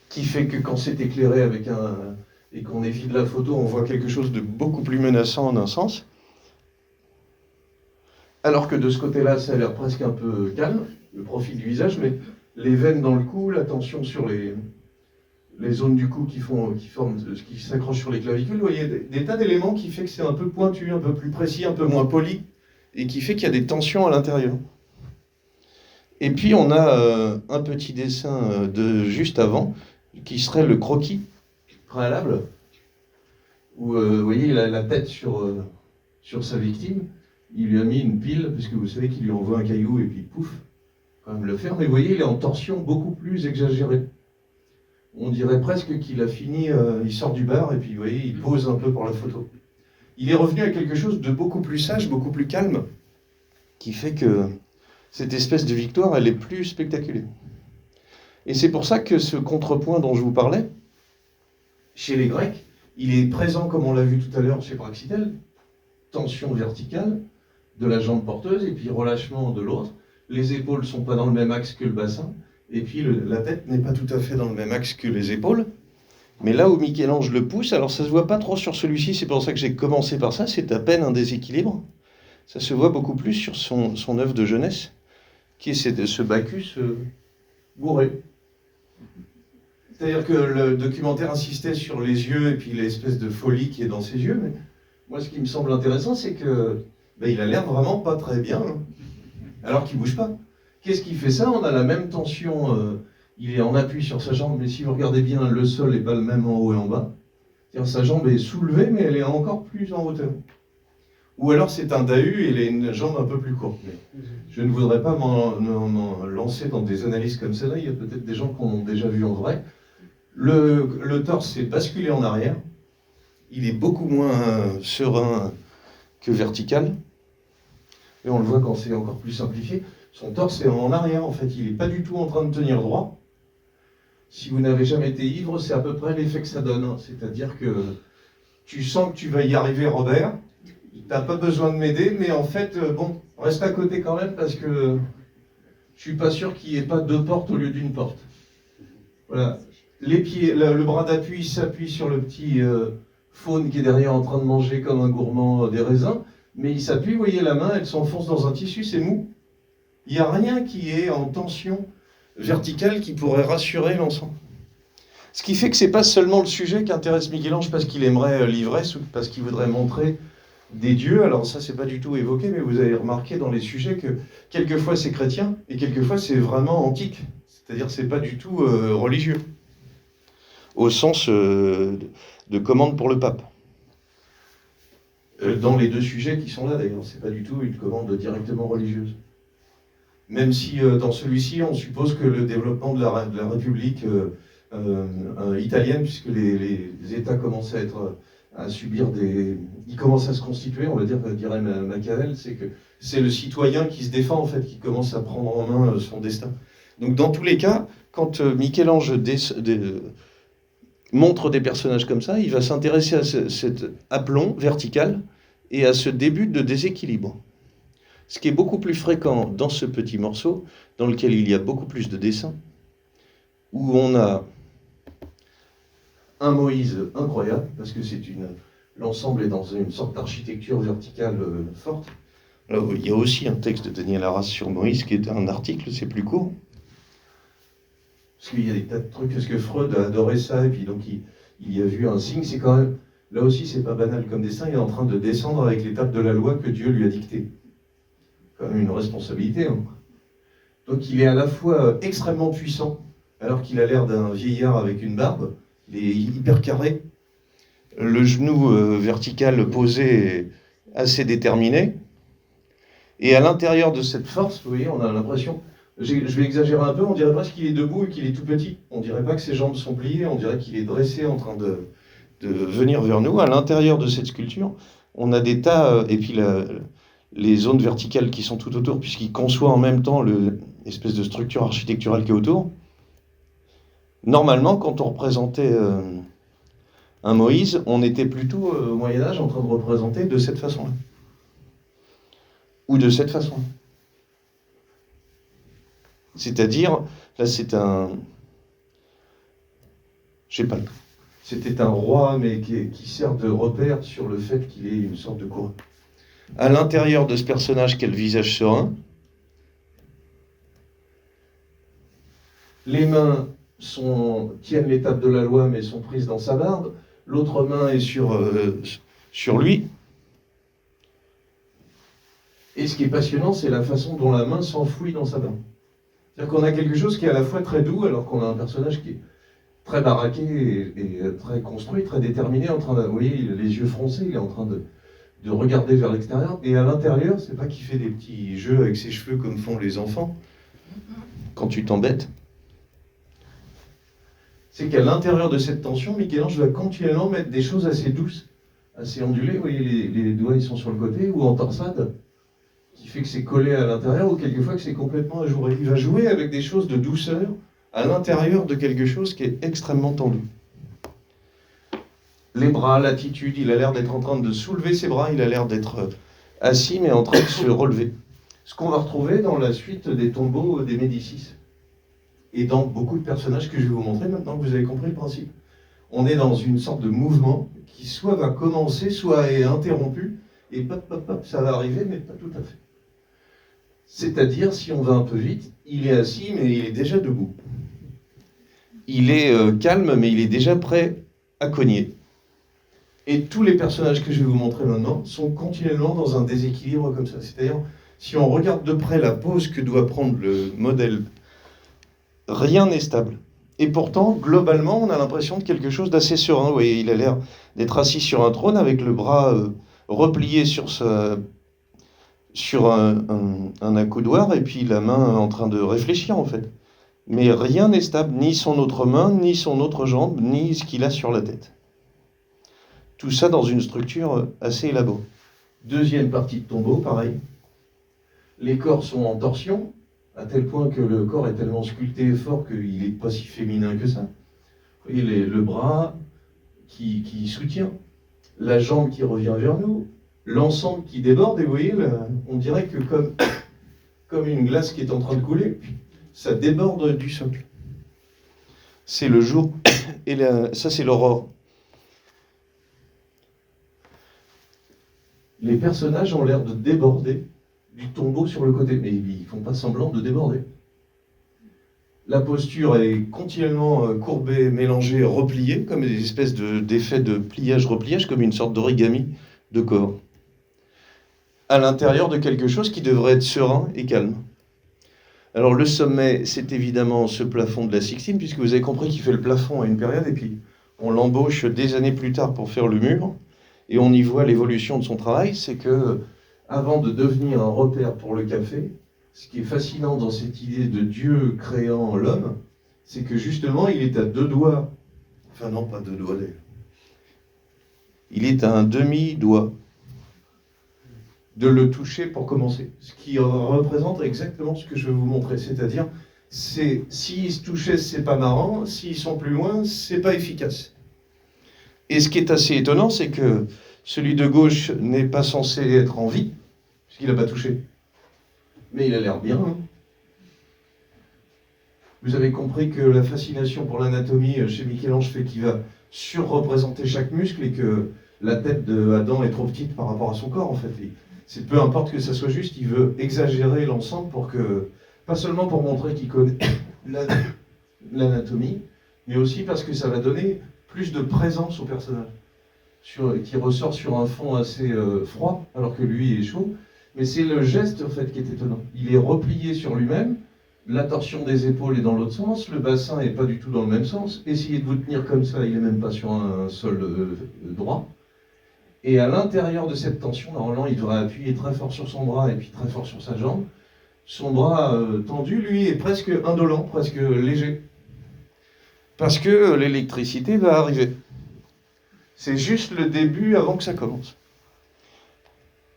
qui fait que quand c'est éclairé et qu'on évite la photo, on voit quelque chose de beaucoup plus menaçant en un sens. Alors que de ce côté-là, ça a l'air presque un peu calme, le profil du visage, mais les veines dans le cou, la tension sur les zones du cou qui s'accrochent sur les clavicules, vous voyez, des tas d'éléments qui fait que c'est un peu pointu, un peu plus précis, un peu moins poli, et qui fait qu'il y a des tensions à l'intérieur. Et puis on a un petit dessin de juste avant, qui serait le croquis préalable, où vous voyez, il a la tête sur sa victime, il lui a mis une pile, puisque vous savez qu'il lui envoie un caillou et puis pouf, quand même le faire, mais vous voyez, il est en torsion beaucoup plus exagérée. On dirait presque qu'il a fini, il sort du bar et puis vous voyez, il pose un peu pour la photo. Il est revenu à quelque chose de beaucoup plus sage, beaucoup plus calme, qui fait que cette espèce de victoire, elle est plus spectaculaire. Et c'est pour ça que ce contrepoint dont je vous parlais, chez les Grecs, il est présent, comme on l'a vu tout à l'heure chez Praxitèle, tension verticale de la jambe porteuse et puis relâchement de l'autre. Les épaules ne sont pas dans le même axe que le bassin, et puis la tête n'est pas tout à fait dans le même axe que les épaules. Mais là où Michel-Ange le pousse, alors ça ne se voit pas trop sur celui-ci, c'est pour ça que j'ai commencé par ça, c'est à peine un déséquilibre. Ça se voit beaucoup plus sur son œuvre de jeunesse, qui est ce Bacchus bourré. C'est-à-dire que le documentaire insistait sur les yeux et puis l'espèce de folie qui est dans ses yeux, mais moi ce qui me semble intéressant, c'est que il a l'air vraiment pas très bien, hein, alors qu'il bouge pas. Qu'est-ce qui fait ça? On a la même tension, il est en appui sur sa jambe, mais si vous regardez bien, le sol n'est pas le même en haut et en bas. C'est-à-dire sa jambe est soulevée, mais elle est encore plus en hauteur. Ou alors c'est un Dahu et il a une jambe un peu plus courte. Mais je ne voudrais pas m'en lancer dans des analyses comme celle-là, il y a peut-être des gens qui en ont déjà vu en vrai. Le torse est basculé en arrière, il est beaucoup moins serein que vertical, et on le voit quand c'est encore plus simplifié. Son torse est en arrière, en fait, il n'est pas du tout en train de tenir droit. Si vous n'avez jamais été ivre, c'est à peu près l'effet que ça donne. Hein. C'est-à-dire que tu sens que tu vas y arriver, Robert, tu n'as pas besoin de m'aider, mais en fait, bon, reste à côté quand même, parce que je suis pas sûr qu'il n'y ait pas deux portes au lieu d'une porte. Voilà. Les pieds, le bras d'appui s'appuie sur le petit faune qui est derrière en train de manger comme un gourmand des raisins, mais il s'appuie, vous voyez, la main, elle s'enfonce dans un tissu, c'est mou. Il n'y a rien qui est en tension verticale qui pourrait rassurer l'ensemble. Ce qui fait que ce n'est pas seulement le sujet qui intéresse Michel-Ange parce qu'il aimerait l'ivresse ou parce qu'il voudrait montrer des dieux. Alors ça, c'est pas du tout évoqué, mais vous avez remarqué dans les sujets que quelquefois c'est chrétien et quelquefois c'est vraiment antique. C'est-à-dire c'est pas du tout religieux, au sens de commande pour le pape. dans les deux sujets qui sont là d'ailleurs. C'est pas du tout une commande directement religieuse. Même si dans celui-ci, on suppose que le développement de la République italienne, puisque les États commencent à subir ils commencent à se constituer, on va dire, dirait Machiavel, c'est que c'est le citoyen qui se défend en fait, qui commence à prendre en main son destin. Donc dans tous les cas, quand Michel-Ange montre des personnages comme ça, il va s'intéresser à cet aplomb vertical et à ce début de déséquilibre. Ce qui est beaucoup plus fréquent dans ce petit morceau, dans lequel il y a beaucoup plus de dessins, où on a un Moïse incroyable, parce que l'ensemble est dans une sorte d'architecture verticale forte. Alors, il y a aussi un texte de Daniel Arras sur Moïse, qui est un article, c'est plus court. Parce qu'il y a des tas de trucs, parce que Freud a adoré ça, et puis donc il y a vu un signe, c'est quand même, là aussi c'est pas banal comme dessin, il est en train de descendre avec l'étape de la loi que Dieu lui a dictée. Quand même une responsabilité. Hein. Donc il est à la fois extrêmement puissant, alors qu'il a l'air d'un vieillard avec une barbe, il est hyper carré, le genou vertical posé assez déterminé, et à l'intérieur de cette force, vous voyez, on a l'impression, je vais exagérer un peu, on dirait presque qu'il est debout et qu'il est tout petit, on dirait pas que ses jambes sont pliées, on dirait qu'il est dressé en train de venir vers nous. À l'intérieur de cette sculpture, on a des tas, et puis les zones verticales qui sont tout autour, puisqu'il conçoit en même temps l'espèce de structure architecturale qui est autour. Normalement, quand on représentait un Moïse, on était plutôt au Moyen-Âge en train de représenter de cette façon-là. Ou de cette façon-là. C'est-à-dire, là c'est c'était un roi, mais qui sert de repère sur le fait qu'il ait une sorte de couronne. À l'intérieur de ce personnage qui a le visage serein, les mains tiennent l'étape de la loi mais sont prises dans sa barbe, l'autre main est sur lui. Et ce qui est passionnant, c'est la façon dont la main s'enfouit dans sa barbe. C'est-à-dire qu'on a quelque chose qui est à la fois très doux, alors qu'on a un personnage qui est très baraqué et très construit, très déterminé, vous voyez, les yeux froncés, il est en train de regarder vers l'extérieur, et à l'intérieur, c'est pas qu'il fait des petits jeux avec ses cheveux comme font les enfants, quand tu t'embêtes. C'est qu'à l'intérieur de cette tension, Michel-Ange va continuellement mettre des choses assez douces, assez ondulées, vous voyez, les doigts ils sont sur le côté, ou en torsade, qui fait que c'est collé à l'intérieur, ou quelquefois que c'est complètement ajouré. Il va jouer avec des choses de douceur, à l'intérieur de quelque chose qui est extrêmement tendu. Les bras, l'attitude, il a l'air d'être en train de soulever ses bras, il a l'air d'être assis mais en train de se relever. Ce qu'on va retrouver dans la suite des tombeaux des Médicis. Et dans beaucoup de personnages que je vais vous montrer maintenant que vous avez compris le principe. On est dans une sorte de mouvement qui soit va commencer, soit est interrompu, et pop, ça va arriver, mais pas tout à fait. C'est-à-dire, si on va un peu vite, il est assis, mais il est déjà debout. Il est calme, mais il est déjà prêt à cogner. Et tous les personnages que je vais vous montrer maintenant sont continuellement dans un déséquilibre comme ça. C'est-à-dire, si on regarde de près la pose que doit prendre le modèle, rien n'est stable. Et pourtant, globalement, on a l'impression de quelque chose d'assez serein. Vous voyez, il a l'air d'être assis sur un trône avec le bras replié sur un accoudoir et puis la main en train de réfléchir en fait. Mais rien n'est stable, ni son autre main, ni son autre jambe, ni ce qu'il a sur la tête. Tout ça dans une structure assez élaborée. Deuxième partie de tombeau, pareil. Les corps sont en torsion, à tel point que le corps est tellement sculpté et fort qu'il n'est pas si féminin que ça. Vous voyez le bras qui soutient, la jambe qui revient vers nous, l'ensemble qui déborde, et vous voyez, on dirait que comme une glace qui est en train de couler, ça déborde du socle. C'est le jour, et ça c'est l'aurore. Les personnages ont l'air de déborder du tombeau sur le côté, mais ils ne font pas semblant de déborder. La posture est continuellement courbée, mélangée, repliée, comme des espèces d'effets de pliage-repliage, comme une sorte d'origami de corps. À l'intérieur de quelque chose qui devrait être serein et calme. Alors le sommet, c'est évidemment ce plafond de la Sixtine, puisque vous avez compris qu'il fait le plafond à une période, et puis on l'embauche des années plus tard pour faire le mur. et on y voit l'évolution de son travail, c'est que avant de devenir un repère pour le café, ce qui est fascinant dans cette idée de Dieu créant l'homme, c'est que justement, il est à deux doigts, enfin non, pas deux doigts d'ailleurs, il est à un demi-doigt de le toucher pour commencer. Ce qui représente exactement ce que je vais vous montrer, c'est-à-dire, s'ils se touchaient, c'est pas marrant, s'ils sont plus loin, c'est pas efficace. Et ce qui est assez étonnant, c'est que celui de gauche n'est pas censé être en vie, puisqu'il n'a pas touché. Mais il a l'air bien. Hein. Vous avez compris que la fascination pour l'anatomie chez Michel-Ange fait qu'il va surreprésenter chaque muscle et que la tête d'Adam est trop petite par rapport à son corps, en fait. C'est peu importe que ça soit juste, il veut exagérer l'ensemble pour que, pas seulement pour montrer qu'il connaît l'anatomie, mais aussi parce que ça va donner plus de présence au personnage, qui ressort sur un fond assez froid, alors que lui est chaud. Mais c'est le geste, en fait, qui est étonnant. Il est replié sur lui-même, la torsion des épaules est dans l'autre sens, le bassin n'est pas du tout dans le même sens. Essayez de vous tenir comme ça, il n'est même pas sur un sol droit. Et à l'intérieur de cette tension, normalement, il devrait appuyer très fort sur son bras et puis très fort sur sa jambe. Son bras tendu, lui, est presque indolent, presque léger. Parce que l'électricité va arriver. C'est juste le début avant que ça commence.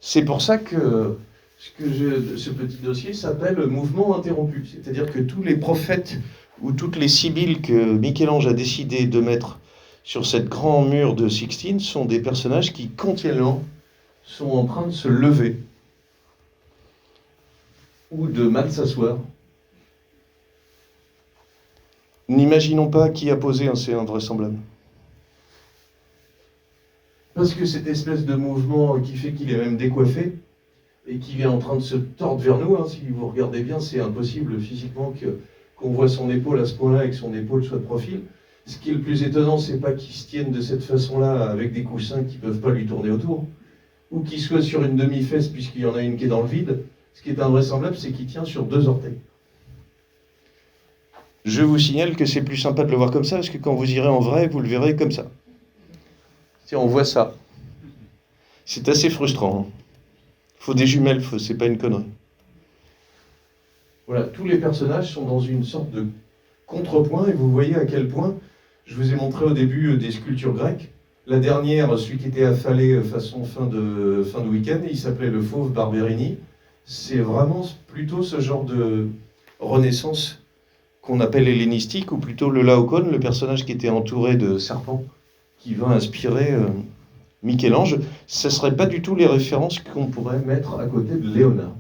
C'est pour ça que ce petit dossier s'appelle mouvement interrompu. C'est-à-dire que tous les prophètes ou toutes les sibylles que Michel-Ange a décidé de mettre sur cette grand mur de Sixtine sont des personnages qui continuellement sont en train de se lever ou de mal s'asseoir. N'imaginons pas qui a posé un C invraisemblable. Parce que cette espèce de mouvement qui fait qu'il est même décoiffé et qu'il est en train de se tordre vers nous, hein, si vous regardez bien, c'est impossible physiquement qu'on voit son épaule à ce point-là et que son épaule soit de profil. Ce qui est le plus étonnant, c'est pas qu'il se tienne de cette façon-là avec des coussins qui ne peuvent pas lui tourner autour, ou qu'il soit sur une demi-fesse puisqu'il y en a une qui est dans le vide. Ce qui est invraisemblable, c'est qu'il tient sur 2 orteils. Je vous signale que c'est plus sympa de le voir comme ça, parce que quand vous irez en vrai, vous le verrez comme ça. Tiens, on voit ça. C'est assez frustrant. Hein. Faut des jumelles, c'est pas une connerie. Voilà, tous les personnages sont dans une sorte de contrepoint, et vous voyez à quel point, je vous ai montré au début des sculptures grecques. La dernière, celui qui était affalé façon fin de week-end, il s'appelait le fauve Barberini. C'est vraiment plutôt ce genre de renaissance qu'on appelle hellénistique, ou plutôt le Laocoon, le personnage qui était entouré de serpents, qui va inspirer Michel-Ange. Ce ne serait pas du tout les références qu'on pourrait mettre à côté de Léonard.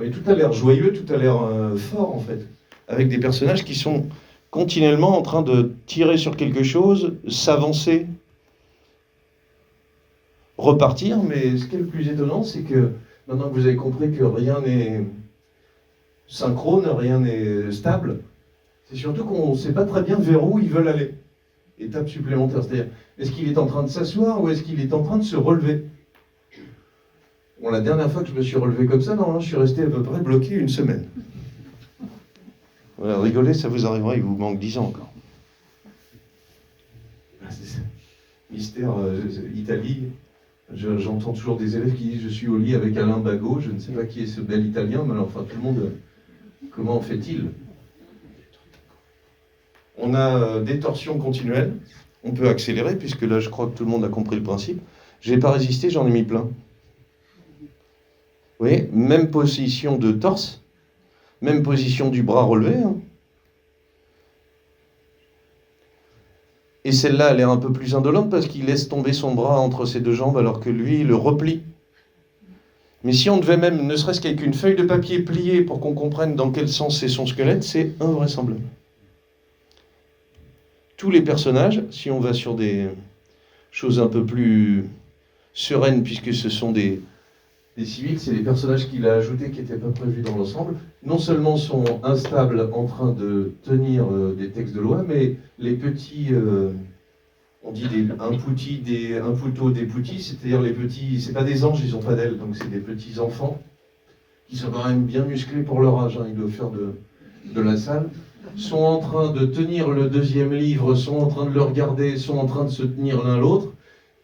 Et tout a l'air joyeux, tout a l'air fort en fait, avec des personnages qui sont continuellement en train de tirer sur quelque chose, s'avancer, repartir, mais ce qui est le plus étonnant, c'est que maintenant que vous avez compris que rien n'est synchrone, rien n'est stable, c'est surtout qu'on ne sait pas très bien vers où ils veulent aller. Étape supplémentaire, c'est-à-dire, est-ce qu'il est en train de s'asseoir ou est-ce qu'il est en train de se relever? Bon, la dernière fois que je me suis relevé comme ça, normalement, je suis resté à peu près bloqué 1 semaine. Voilà, rigoler, ça vous arrivera, il vous manque 10 ans encore. C'est ça. Mystère Italie. J'entends toujours des élèves qui disent « Je suis au lit avec Alain Bagot », je ne sais pas qui est ce bel Italien, mais enfin, tout le monde, comment fait-il? On a des torsions continuelles, on peut accélérer, puisque là, je crois que tout le monde a compris le principe. Je n'ai pas résisté, j'en ai mis plein. Vous voyez, même position de torse, même position du bras relevé. Hein. Et celle-là, elle est un peu plus indolente parce qu'il laisse tomber son bras entre ses 2 jambes alors que lui, il le replie. Mais si on devait même, ne serait-ce qu'avec une feuille de papier pliée pour qu'on comprenne dans quel sens c'est son squelette, c'est invraisemblable. Tous les personnages, si on va sur des choses un peu plus sereines, puisque ce sont des civils, c'est les personnages qu'il a ajoutés qui n'étaient pas prévus dans l'ensemble, non seulement sont instables en train de tenir des textes de loi, mais les petits, on dit un poutot, des poutis, c'est-à-dire les petits, c'est pas des anges, ils n'ont pas d'ailes, donc c'est des petits enfants qui sont quand même bien musclés pour leur âge, hein, ils doivent faire de la salle, sont en train de tenir le 2e livre, sont en train de le regarder, sont en train de se tenir l'un l'autre,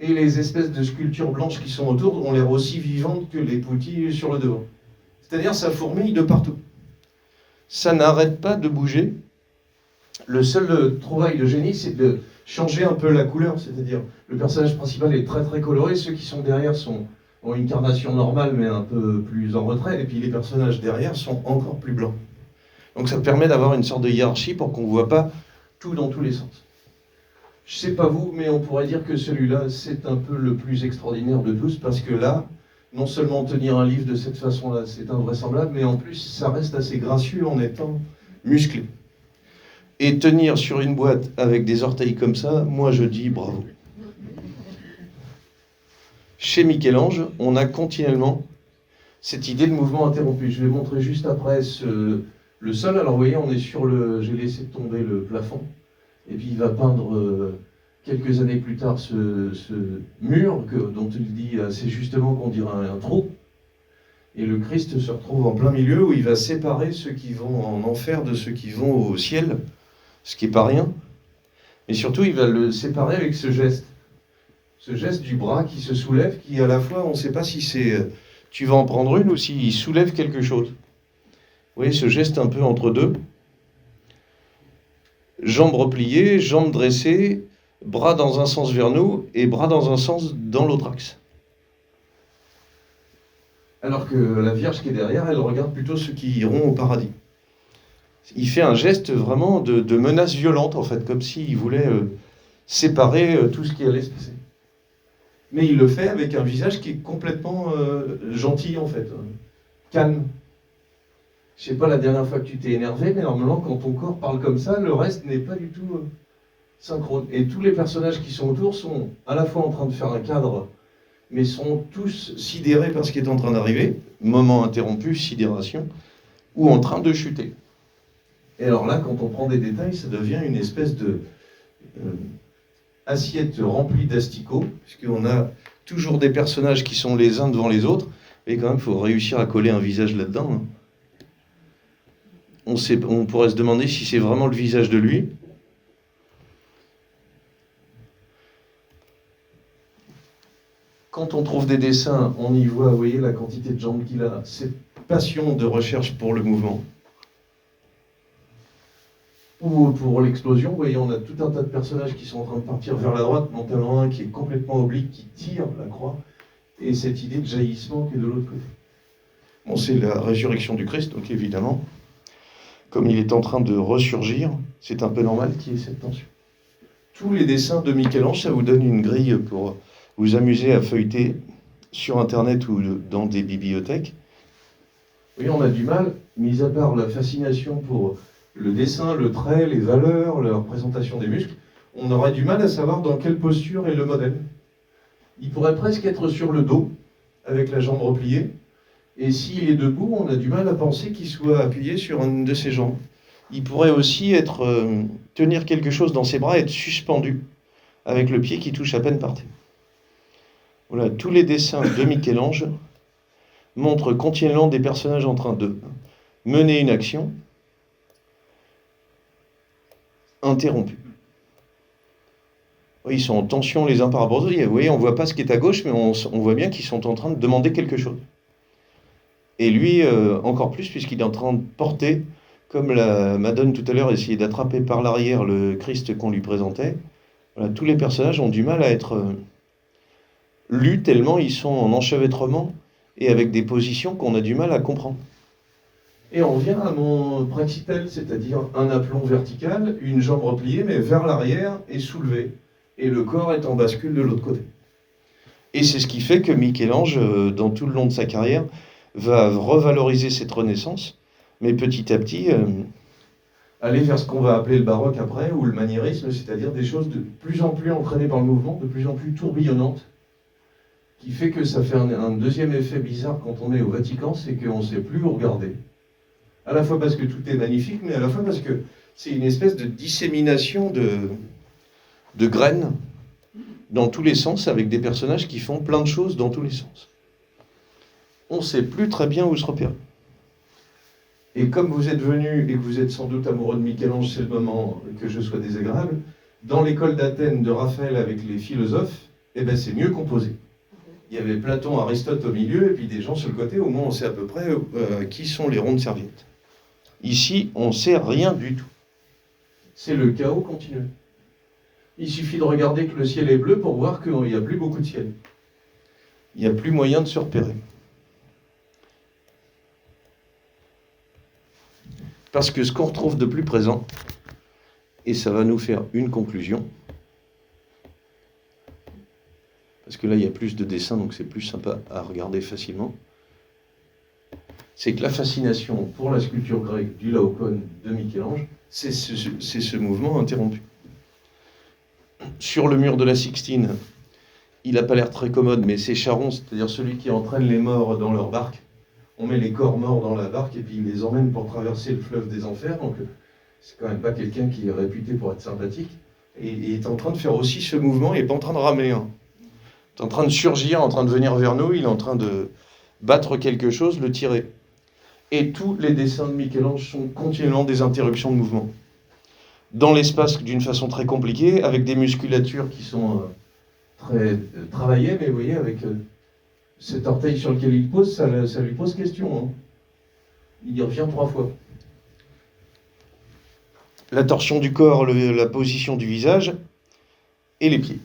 Et les espèces de sculptures blanches qui sont autour ont l'air aussi vivantes que les poutilles sur le devant. C'est-à-dire ça fourmille de partout. Ça n'arrête pas de bouger. Le seul trouvaille de génie, c'est de changer un peu la couleur. C'est-à-dire, le personnage principal est très très coloré, ceux qui sont derrière ont une carnation normale, mais un peu plus en retrait, et puis les personnages derrière sont encore plus blancs. Donc ça permet d'avoir une sorte de hiérarchie pour qu'on ne voit pas tout dans tous les sens. Je sais pas vous, mais on pourrait dire que celui-là, c'est un peu le plus extraordinaire de tous, parce que là, non seulement tenir un livre de cette façon-là, c'est invraisemblable, mais en plus, ça reste assez gracieux en étant musclé. Et tenir sur une boîte avec des orteils comme ça, moi je dis bravo. Chez Michel-Ange, on a continuellement cette idée de mouvement interrompu. Je vais montrer juste après le sol. Alors vous voyez, on est sur j'ai laissé tomber le plafond. Et puis il va peindre quelques années plus tard ce mur dont il dit assez justement qu'on dirait un trou. Et le Christ se retrouve en plein milieu où il va séparer ceux qui vont en enfer de ceux qui vont au ciel, ce qui n'est pas rien. Et surtout, il va le séparer avec ce geste. Ce geste du bras qui se soulève, qui à la fois, on ne sait pas si c'est tu vas en prendre une ou s'il soulève quelque chose. Vous voyez ce geste un peu entre deux. Jambes repliées, jambes dressées, bras dans un sens vers nous et bras dans un sens dans l'autre axe. Alors que la Vierge qui est derrière, elle regarde plutôt ceux qui iront au paradis. Il fait un geste vraiment de menace violente, en fait, comme s'il voulait séparer tout ce qui allait se passer. Mais il le fait avec un visage qui est complètement gentil, en fait, calme. Je sais pas la dernière fois que tu t'es énervé, mais normalement, quand ton corps parle comme ça, le reste n'est pas du tout synchrone. Et tous les personnages qui sont autour sont à la fois en train de faire un cadre, mais sont tous sidérés par ce qui est en train d'arriver, moment interrompu, sidération, ou en train de chuter. Et alors là, quand on prend des détails, ça devient une espèce de assiette remplie d'asticots, puisqu'on a toujours des personnages qui sont les uns devant les autres, mais quand même, il faut réussir à coller un visage là-dedans. Hein. On pourrait se demander si c'est vraiment le visage de lui. Quand on trouve des dessins, on y voit, vous voyez, la quantité de jambes qu'il a, cette passion de recherche pour le mouvement. Ou pour l'explosion, vous voyez, on a tout un tas de personnages qui sont en train de partir vers la droite, notamment un qui est complètement oblique, qui tire la croix, et cette idée de jaillissement qui est de l'autre côté. Bon, c'est la résurrection du Christ, donc évidemment, comme il est en train de ressurgir, c'est un peu normal qu'il y ait cette tension. Tous les dessins de Michel-Ange, ça vous donne une grille pour vous amuser à feuilleter sur Internet ou dans des bibliothèques. Vous voyez, on a du mal, mis à part la fascination pour le dessin, le trait, les valeurs, la représentation des muscles, on aurait du mal à savoir dans quelle posture est le modèle. Il pourrait presque être sur le dos, avec la jambe repliée, et s'il est debout, on a du mal à penser qu'il soit appuyé sur une de ses jambes. Il pourrait aussi tenir quelque chose dans ses bras et être suspendu, avec le pied qui touche à peine par terre. Voilà, tous les dessins de Michel-Ange montrent continuellement des personnages en train de mener une action interrompue. Oui, ils sont en tension les uns par rapport aux autres. Vous voyez, on ne voit pas ce qui est à gauche, mais on voit bien qu'ils sont en train de demander quelque chose. Et lui, encore plus, puisqu'il est en train de porter, comme la Madone tout à l'heure essayait d'attraper par l'arrière le Christ qu'on lui présentait. Voilà, tous les personnages ont du mal à être lus tellement ils sont en enchevêtrement et avec des positions qu'on a du mal à comprendre. Et on vient à mon praxipel, c'est-à-dire un aplomb vertical, une jambe repliée, mais vers l'arrière et soulevée. Et le corps est en bascule de l'autre côté. Et c'est ce qui fait que Michel-Ange, dans tout le long de sa carrière, va revaloriser cette renaissance, mais petit à petit, aller vers ce qu'on va appeler le baroque après, ou le maniérisme, c'est-à-dire des choses de plus en plus entraînées par le mouvement, de plus en plus tourbillonnantes, qui fait que ça fait un deuxième effet bizarre quand on est au Vatican, c'est qu'on ne sait plus où regarder. À la fois parce que tout est magnifique, mais à la fois parce que c'est une espèce de dissémination de graines dans tous les sens, avec des personnages qui font plein de choses dans tous les sens. On ne sait plus très bien où se repérer. Et comme vous êtes venu et que vous êtes sans doute amoureux de Michel-Ange, c'est le moment que je sois désagréable, dans l'école d'Athènes de Raphaël avec les philosophes, eh ben, c'est mieux composé. Il y avait Platon, Aristote au milieu, et puis des gens sur le côté, au moins on sait à peu près qui sont les rondes serviettes. Ici, on ne sait rien du tout. C'est le chaos continu. Il suffit de regarder que le ciel est bleu pour voir qu'il n'y a plus beaucoup de ciel. Il n'y a plus moyen de se repérer. Parce que ce qu'on retrouve de plus présent, et ça va nous faire une conclusion, parce que là il y a plus de dessins, donc c'est plus sympa à regarder facilement, c'est que la fascination pour la sculpture grecque du Laocoon de Michel-Ange, c'est ce mouvement interrompu. Sur le mur de la Sixtine, il n'a pas l'air très commode, mais c'est Charon, c'est-à-dire celui qui entraîne les morts dans leur barque. On met les corps morts dans la barque et puis il les emmène pour traverser le fleuve des enfers, donc c'est quand même pas quelqu'un qui est réputé pour être sympathique. Et il est en train de faire aussi ce mouvement, il n'est pas en train de ramer. Hein. Il est en train de surgir, en train de venir vers nous, il est en train de battre quelque chose, le tirer. Et tous les dessins de Michel-Ange sont continuellement des interruptions de mouvement. Dans l'espace d'une façon très compliquée, avec des musculatures qui sont très travaillées, mais vous voyez, avec cet orteil sur lequel il pose, ça lui pose question. Hein. Il y revient 3 fois. La torsion du corps, la position du visage et les pieds.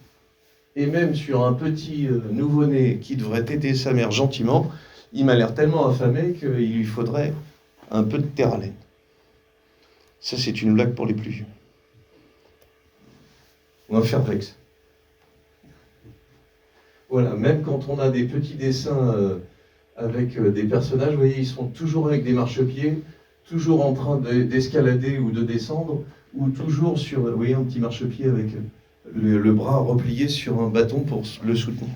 Et même sur un petit nouveau-né qui devrait téter sa mère gentiment, il m'a l'air tellement affamé qu'il lui faudrait un peu de terre à laine. Ça, c'est une blague pour les plus vieux. On va faire Vex. Voilà, même quand on a des petits dessins avec des personnages, vous voyez, ils sont toujours avec des marchepieds, toujours en train d'escalader ou de descendre, ou toujours sur, vous voyez, un petit marchepied avec le bras replié sur un bâton pour le soutenir.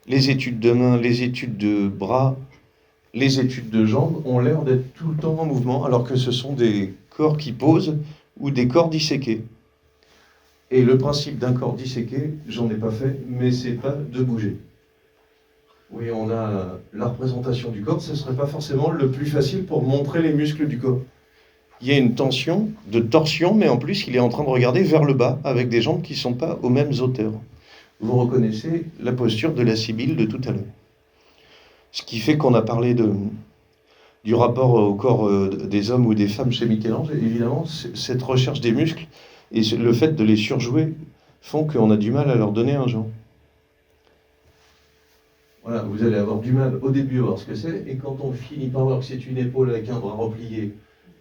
Les études de mains, les études de bras, les études de jambes ont l'air d'être tout le temps en mouvement, alors que ce sont des corps qui posent ou des corps disséqués. Et le principe d'un corps disséqué, j'en ai pas fait, mais c'est pas de bouger. Oui, on a la représentation du corps, ce serait pas forcément le plus facile pour montrer les muscles du corps. Il y a une tension, de torsion, mais en plus il est en train de regarder vers le bas, avec des jambes qui ne sont pas aux mêmes hauteurs. Vous reconnaissez la posture de la Sibylle de tout à l'heure. Ce qui fait qu'on a parlé du rapport au corps des hommes ou des femmes chez Michel-Ange, évidemment, cette recherche des muscles et le fait de les surjouer font qu'on a du mal à leur donner un genre. Voilà, vous allez avoir du mal au début à voir ce que c'est, et quand on finit par voir que c'est une épaule avec un bras replié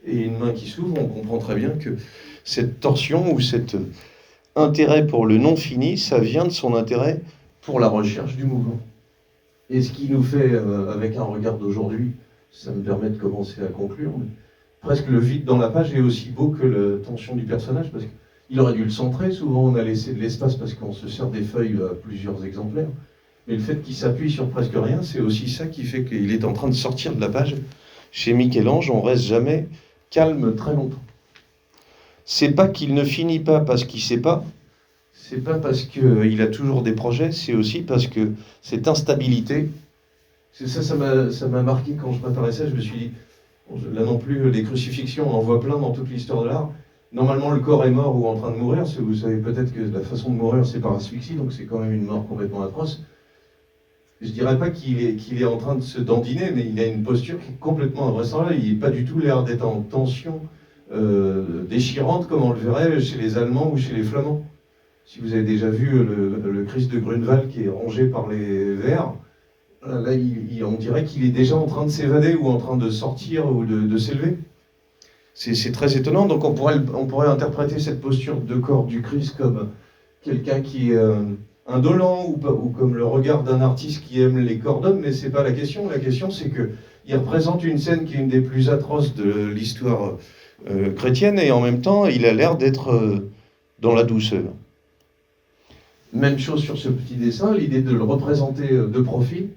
et une main qui s'ouvre, on comprend très bien que cette torsion ou cet intérêt pour le non fini, ça vient de son intérêt pour la recherche du mouvement. Et ce qui nous fait, avec un regard d'aujourd'hui, ça me permet de commencer à conclure, mais presque le vide dans la page est aussi beau que la tension du personnage, parce qu'il aurait dû le centrer, souvent on a laissé de l'espace parce qu'on se sert des feuilles à plusieurs exemplaires, mais le fait qu'il s'appuie sur presque rien, c'est aussi ça qui fait qu'il est en train de sortir de la page. Chez Michel-Ange, on reste jamais calme très longtemps. C'est pas qu'il ne finit pas parce qu'il sait pas, c'est pas parce qu'il a toujours des projets, c'est aussi parce que cette instabilité, ça m'a marqué quand je préparais ça, je me suis dit, là non plus, les crucifixions, on en voit plein dans toute l'histoire de l'art. Normalement, le corps est mort ou en train de mourir, vous savez peut-être que la façon de mourir, c'est par asphyxie, donc c'est quand même une mort complètement atroce. Je dirais pas qu'il est en train de se dandiner, mais il a une posture qui est complètement invraisemblable. Il n'est pas du tout l'air d'être en tension déchirante comme on le verrait chez les Allemands ou chez les Flamands. Si vous avez déjà vu le Christ de Grunewald qui est rongé par les vers, là on dirait qu'il est déjà en train de s'évader ou en train de sortir ou de s'élever. C'est très étonnant, donc on pourrait interpréter cette posture de corps du Christ comme quelqu'un qui est indolent ou comme le regard d'un artiste qui aime les corps d'homme, mais c'est pas la question. La question c'est qu'il représente une scène qui est une des plus atroces de l'histoire chrétienne et en même temps il a l'air d'être dans la douceur. Même chose sur ce petit dessin, l'idée de le représenter de profil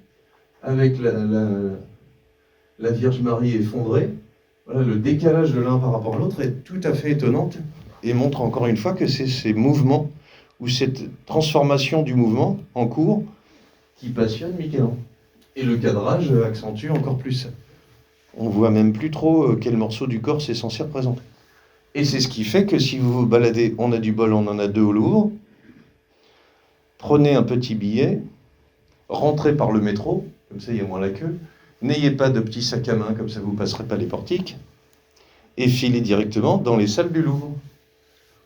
avec la Vierge Marie effondrée. Voilà, le décalage de l'un par rapport à l'autre est tout à fait étonnante et montre encore une fois que c'est ces mouvements ou cette transformation du mouvement en cours qui passionne Michel-Ange. Et le cadrage accentue encore plus ça. On ne voit même plus trop quel morceau du corps c'est censé représenter. Et c'est ce qui fait que si vous vous baladez, on a du bol, on en a 2 au Louvre, Prenez un petit billet, rentrez par le métro, comme ça il y a moins la queue, n'ayez pas de petit sac à main, comme ça vous ne passerez pas les portiques, et filez directement dans les salles du Louvre,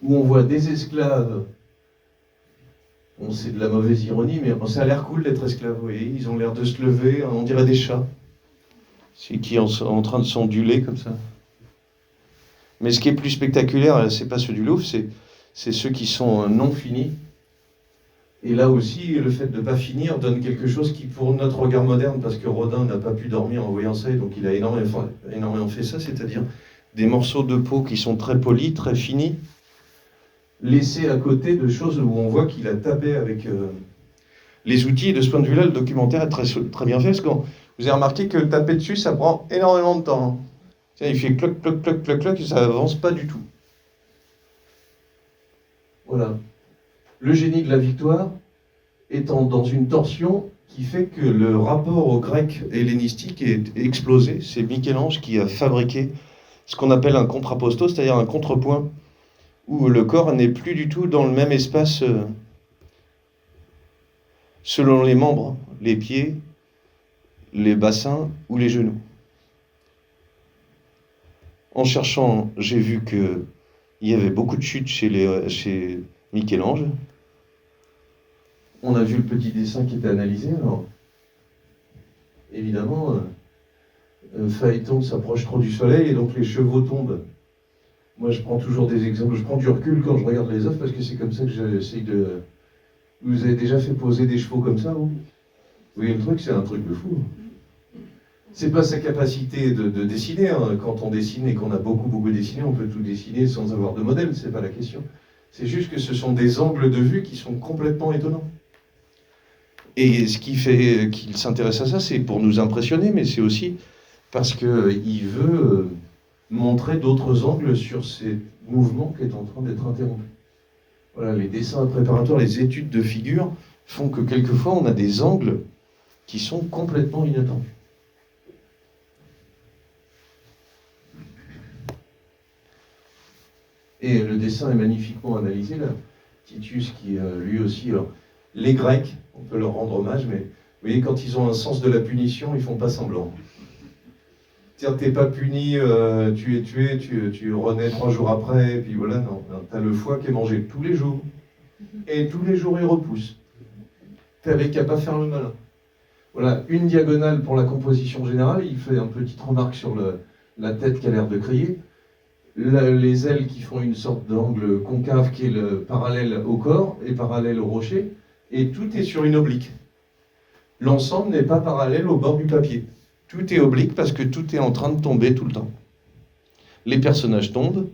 où on voit des esclaves. Bon, c'est de la mauvaise ironie, mais ça a l'air cool d'être esclave, vous voyez, ils ont l'air de se lever, on dirait des chats, c'est qui sont en train de s'onduler comme ça. Mais ce qui est plus spectaculaire, c'est pas ceux du Louvre, c'est ceux qui sont non finis. Et là aussi, le fait de ne pas finir donne quelque chose qui, pour notre regard moderne, parce que Rodin n'a pas pu dormir en voyant ça, et donc il a énormément fait ça, c'est-à-dire des morceaux de peau qui sont très polis, très finis, laissés à côté de choses où on voit qu'il a tapé avec les outils. Et de ce point de vue-là, le documentaire est très bien fait, parce que vous avez remarqué que taper dessus, ça prend énormément de temps. Tiens, il fait cloc, cloc, cloc, cloc, cloc, et ça avance pas du tout. Voilà. Le génie de la victoire étant dans une torsion qui fait que le rapport au grec hellénistique est explosé. C'est Michel-Ange qui a fabriqué ce qu'on appelle un contrapposto, c'est-à-dire un contrepoint, où le corps n'est plus du tout dans le même espace selon les membres, les pieds, les bassins ou les genoux. En cherchant, j'ai vu qu'il y avait beaucoup de chutes chez Michel-Ange. On a vu le petit dessin qui était analysé. Alors, évidemment, Phaéton s'approche trop du soleil et donc les chevaux tombent. Moi, je prends toujours des exemples. Je prends du recul quand je regarde les œuvres parce que c'est comme ça que j'essaye de... Vous avez déjà fait poser des chevaux comme ça, vous voyez le truc, c'est un truc de fou. C'est pas sa capacité de dessiner. Hein. Quand on dessine et qu'on a beaucoup dessiné, on peut tout dessiner sans avoir de modèle, c'est pas la question. C'est juste que ce sont des angles de vue qui sont complètement étonnants. Et ce qui fait qu'il s'intéresse à ça, c'est pour nous impressionner, mais c'est aussi parce qu'il veut montrer d'autres angles sur ces mouvements qui est en train d'être interrompus. Voilà, les dessins préparatoires, les études de figures font que quelquefois on a des angles qui sont complètement inattendus. Et le dessin est magnifiquement analysé là. Titus qui lui aussi... Alors, les Grecs, on peut leur rendre hommage, mais vous voyez, quand ils ont un sens de la punition, ils font pas semblant. C'est-à-dire, t'es pas puni, tu es tué, tu renais 3 jours après, et puis voilà, non. T'as le foie qui est mangé tous les jours, et tous les jours il repousse. T'avais qu'à pas faire le malin. Voilà, une diagonale pour la composition générale, il fait une petite remarque sur la tête qui a l'air de crier. Les ailes qui font une sorte d'angle concave qui est le parallèle au corps et parallèle au rocher, et tout est sur une oblique. L'ensemble n'est pas parallèle au bord du papier. Tout est oblique parce que tout est en train de tomber tout le temps. Les personnages tombent,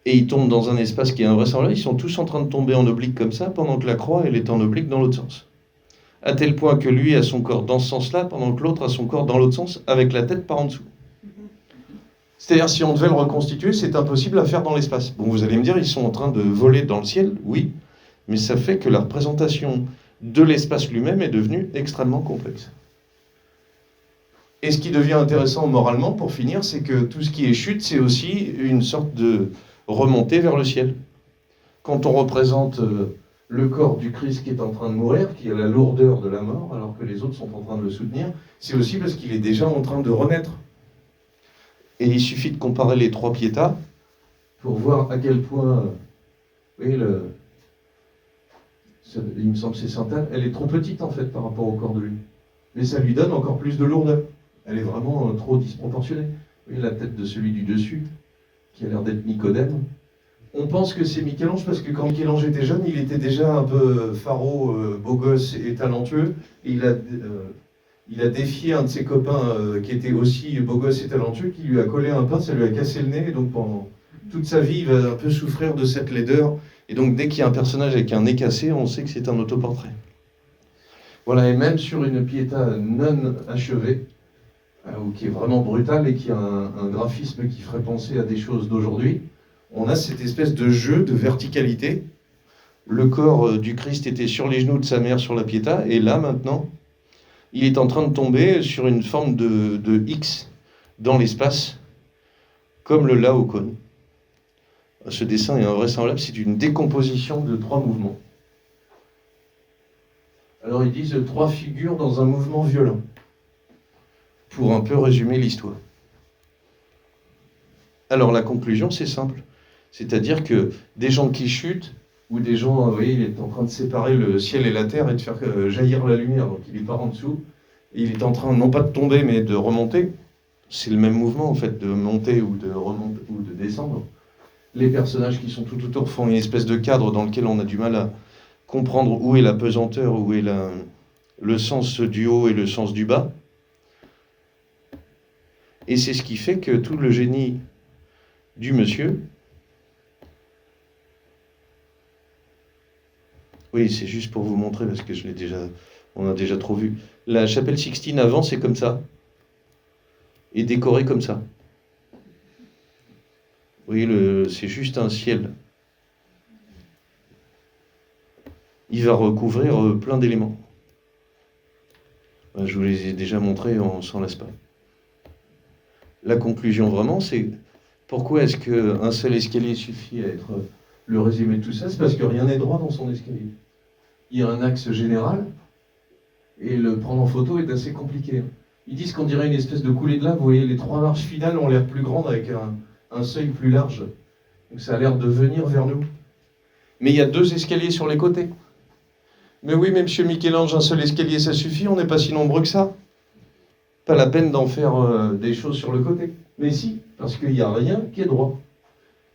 et ils tombent dans un espace qui est invraisemblable. Ils sont tous en train de tomber en oblique comme ça, pendant que la croix, elle est en oblique dans l'autre sens. À tel point que lui a son corps dans ce sens-là, pendant que l'autre a son corps dans l'autre sens, avec la tête par en dessous. C'est-à-dire, si on devait le reconstituer, c'est impossible à faire dans l'espace. Bon, vous allez me dire, ils sont en train de voler dans le ciel, oui, mais ça fait que la représentation de l'espace lui-même est devenue extrêmement complexe. Et ce qui devient intéressant moralement, pour finir, c'est que tout ce qui est chute, c'est aussi une sorte de remontée vers le ciel. Quand on représente le corps du Christ qui est en train de mourir, qui a la lourdeur de la mort, alors que les autres sont en train de le soutenir, c'est aussi parce qu'il est déjà en train de renaître. Et il suffit de comparer les 3 Pietas pour voir à quel point, vous voyez, il me semble que c'est Sainte-Anne, elle est trop petite en fait par rapport au corps de lui. Mais ça lui donne encore plus de lourdeur. Elle est vraiment trop disproportionnée. Vous voyez la tête de celui du dessus, qui a l'air d'être Nicodème. On pense que c'est Michel-Ange parce que quand Michel-Ange était jeune, il était déjà un peu faraud, beau gosse et talentueux. Et il a défié un de ses copains qui était aussi beau gosse et talentueux, qui lui a collé un pain, ça lui a cassé le nez, et donc pendant toute sa vie, il va un peu souffrir de cette laideur. Et donc dès qu'il y a un personnage avec un nez cassé, on sait que c'est un autoportrait. Voilà, et même sur une Pietà non achevée, ou qui est vraiment brutale et qui a un graphisme qui ferait penser à des choses d'aujourd'hui, on a cette espèce de jeu de verticalité. Le corps du Christ était sur les genoux de sa mère sur la Pietà, et là maintenant, il est en train de tomber sur une forme de X dans l'espace, comme le Laocoon. Ce dessin est invraisemblable, c'est une décomposition de 3 mouvements. Alors ils disent 3 figures dans un mouvement violent, pour un peu résumer l'histoire. Alors la conclusion, c'est simple. C'est-à-dire que des gens qui chutent, ou des gens, vous voyez, il est en train de séparer le ciel et la terre et de faire jaillir la lumière, donc il est par en dessous, et il est en train non pas de tomber, mais de remonter. C'est le même mouvement, en fait, de monter ou de remonter ou de descendre. Les personnages qui sont tout autour font une espèce de cadre dans lequel on a du mal à comprendre où est la pesanteur, où est le sens du haut et le sens du bas. Et c'est ce qui fait que tout le génie du monsieur... Oui, c'est juste pour vous montrer, parce que on a déjà trop vu. La chapelle Sixtine avant, c'est comme ça. Et décorée comme ça. Vous voyez, c'est juste un ciel. Il va recouvrir plein d'éléments. Je vous les ai déjà montrés, on s'en lasse pas. La conclusion vraiment, c'est pourquoi est-ce qu'un seul escalier suffit à être le résumé de tout ça? C'est parce que rien n'est droit dans son escalier. Il y a un axe général, et le prendre en photo est assez compliqué. Ils disent qu'on dirait une espèce de coulée de lave. Vous voyez, les 3 marches finales ont l'air plus grandes avec un seuil plus large. Donc ça a l'air de venir vers nous. Mais il y a 2 escaliers sur les côtés. Mais oui, mais monsieur Michel-Ange, un seul escalier, ça suffit, on n'est pas si nombreux que ça. Pas la peine d'en faire des choses sur le côté. Mais si, parce qu'il n'y a rien qui est droit.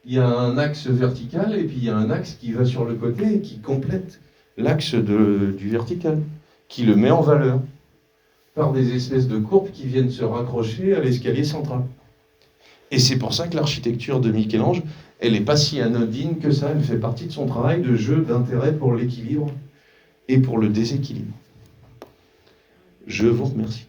Il y a un axe vertical, et puis il y a un axe qui va sur le côté et qui complète l'axe du vertical, qui le met en valeur, par des espèces de courbes qui viennent se raccrocher à l'escalier central. Et c'est pour ça que l'architecture de Michel-Ange, elle n'est pas si anodine que ça, elle fait partie de son travail de jeu d'intérêt pour l'équilibre et pour le déséquilibre. Je vous remercie.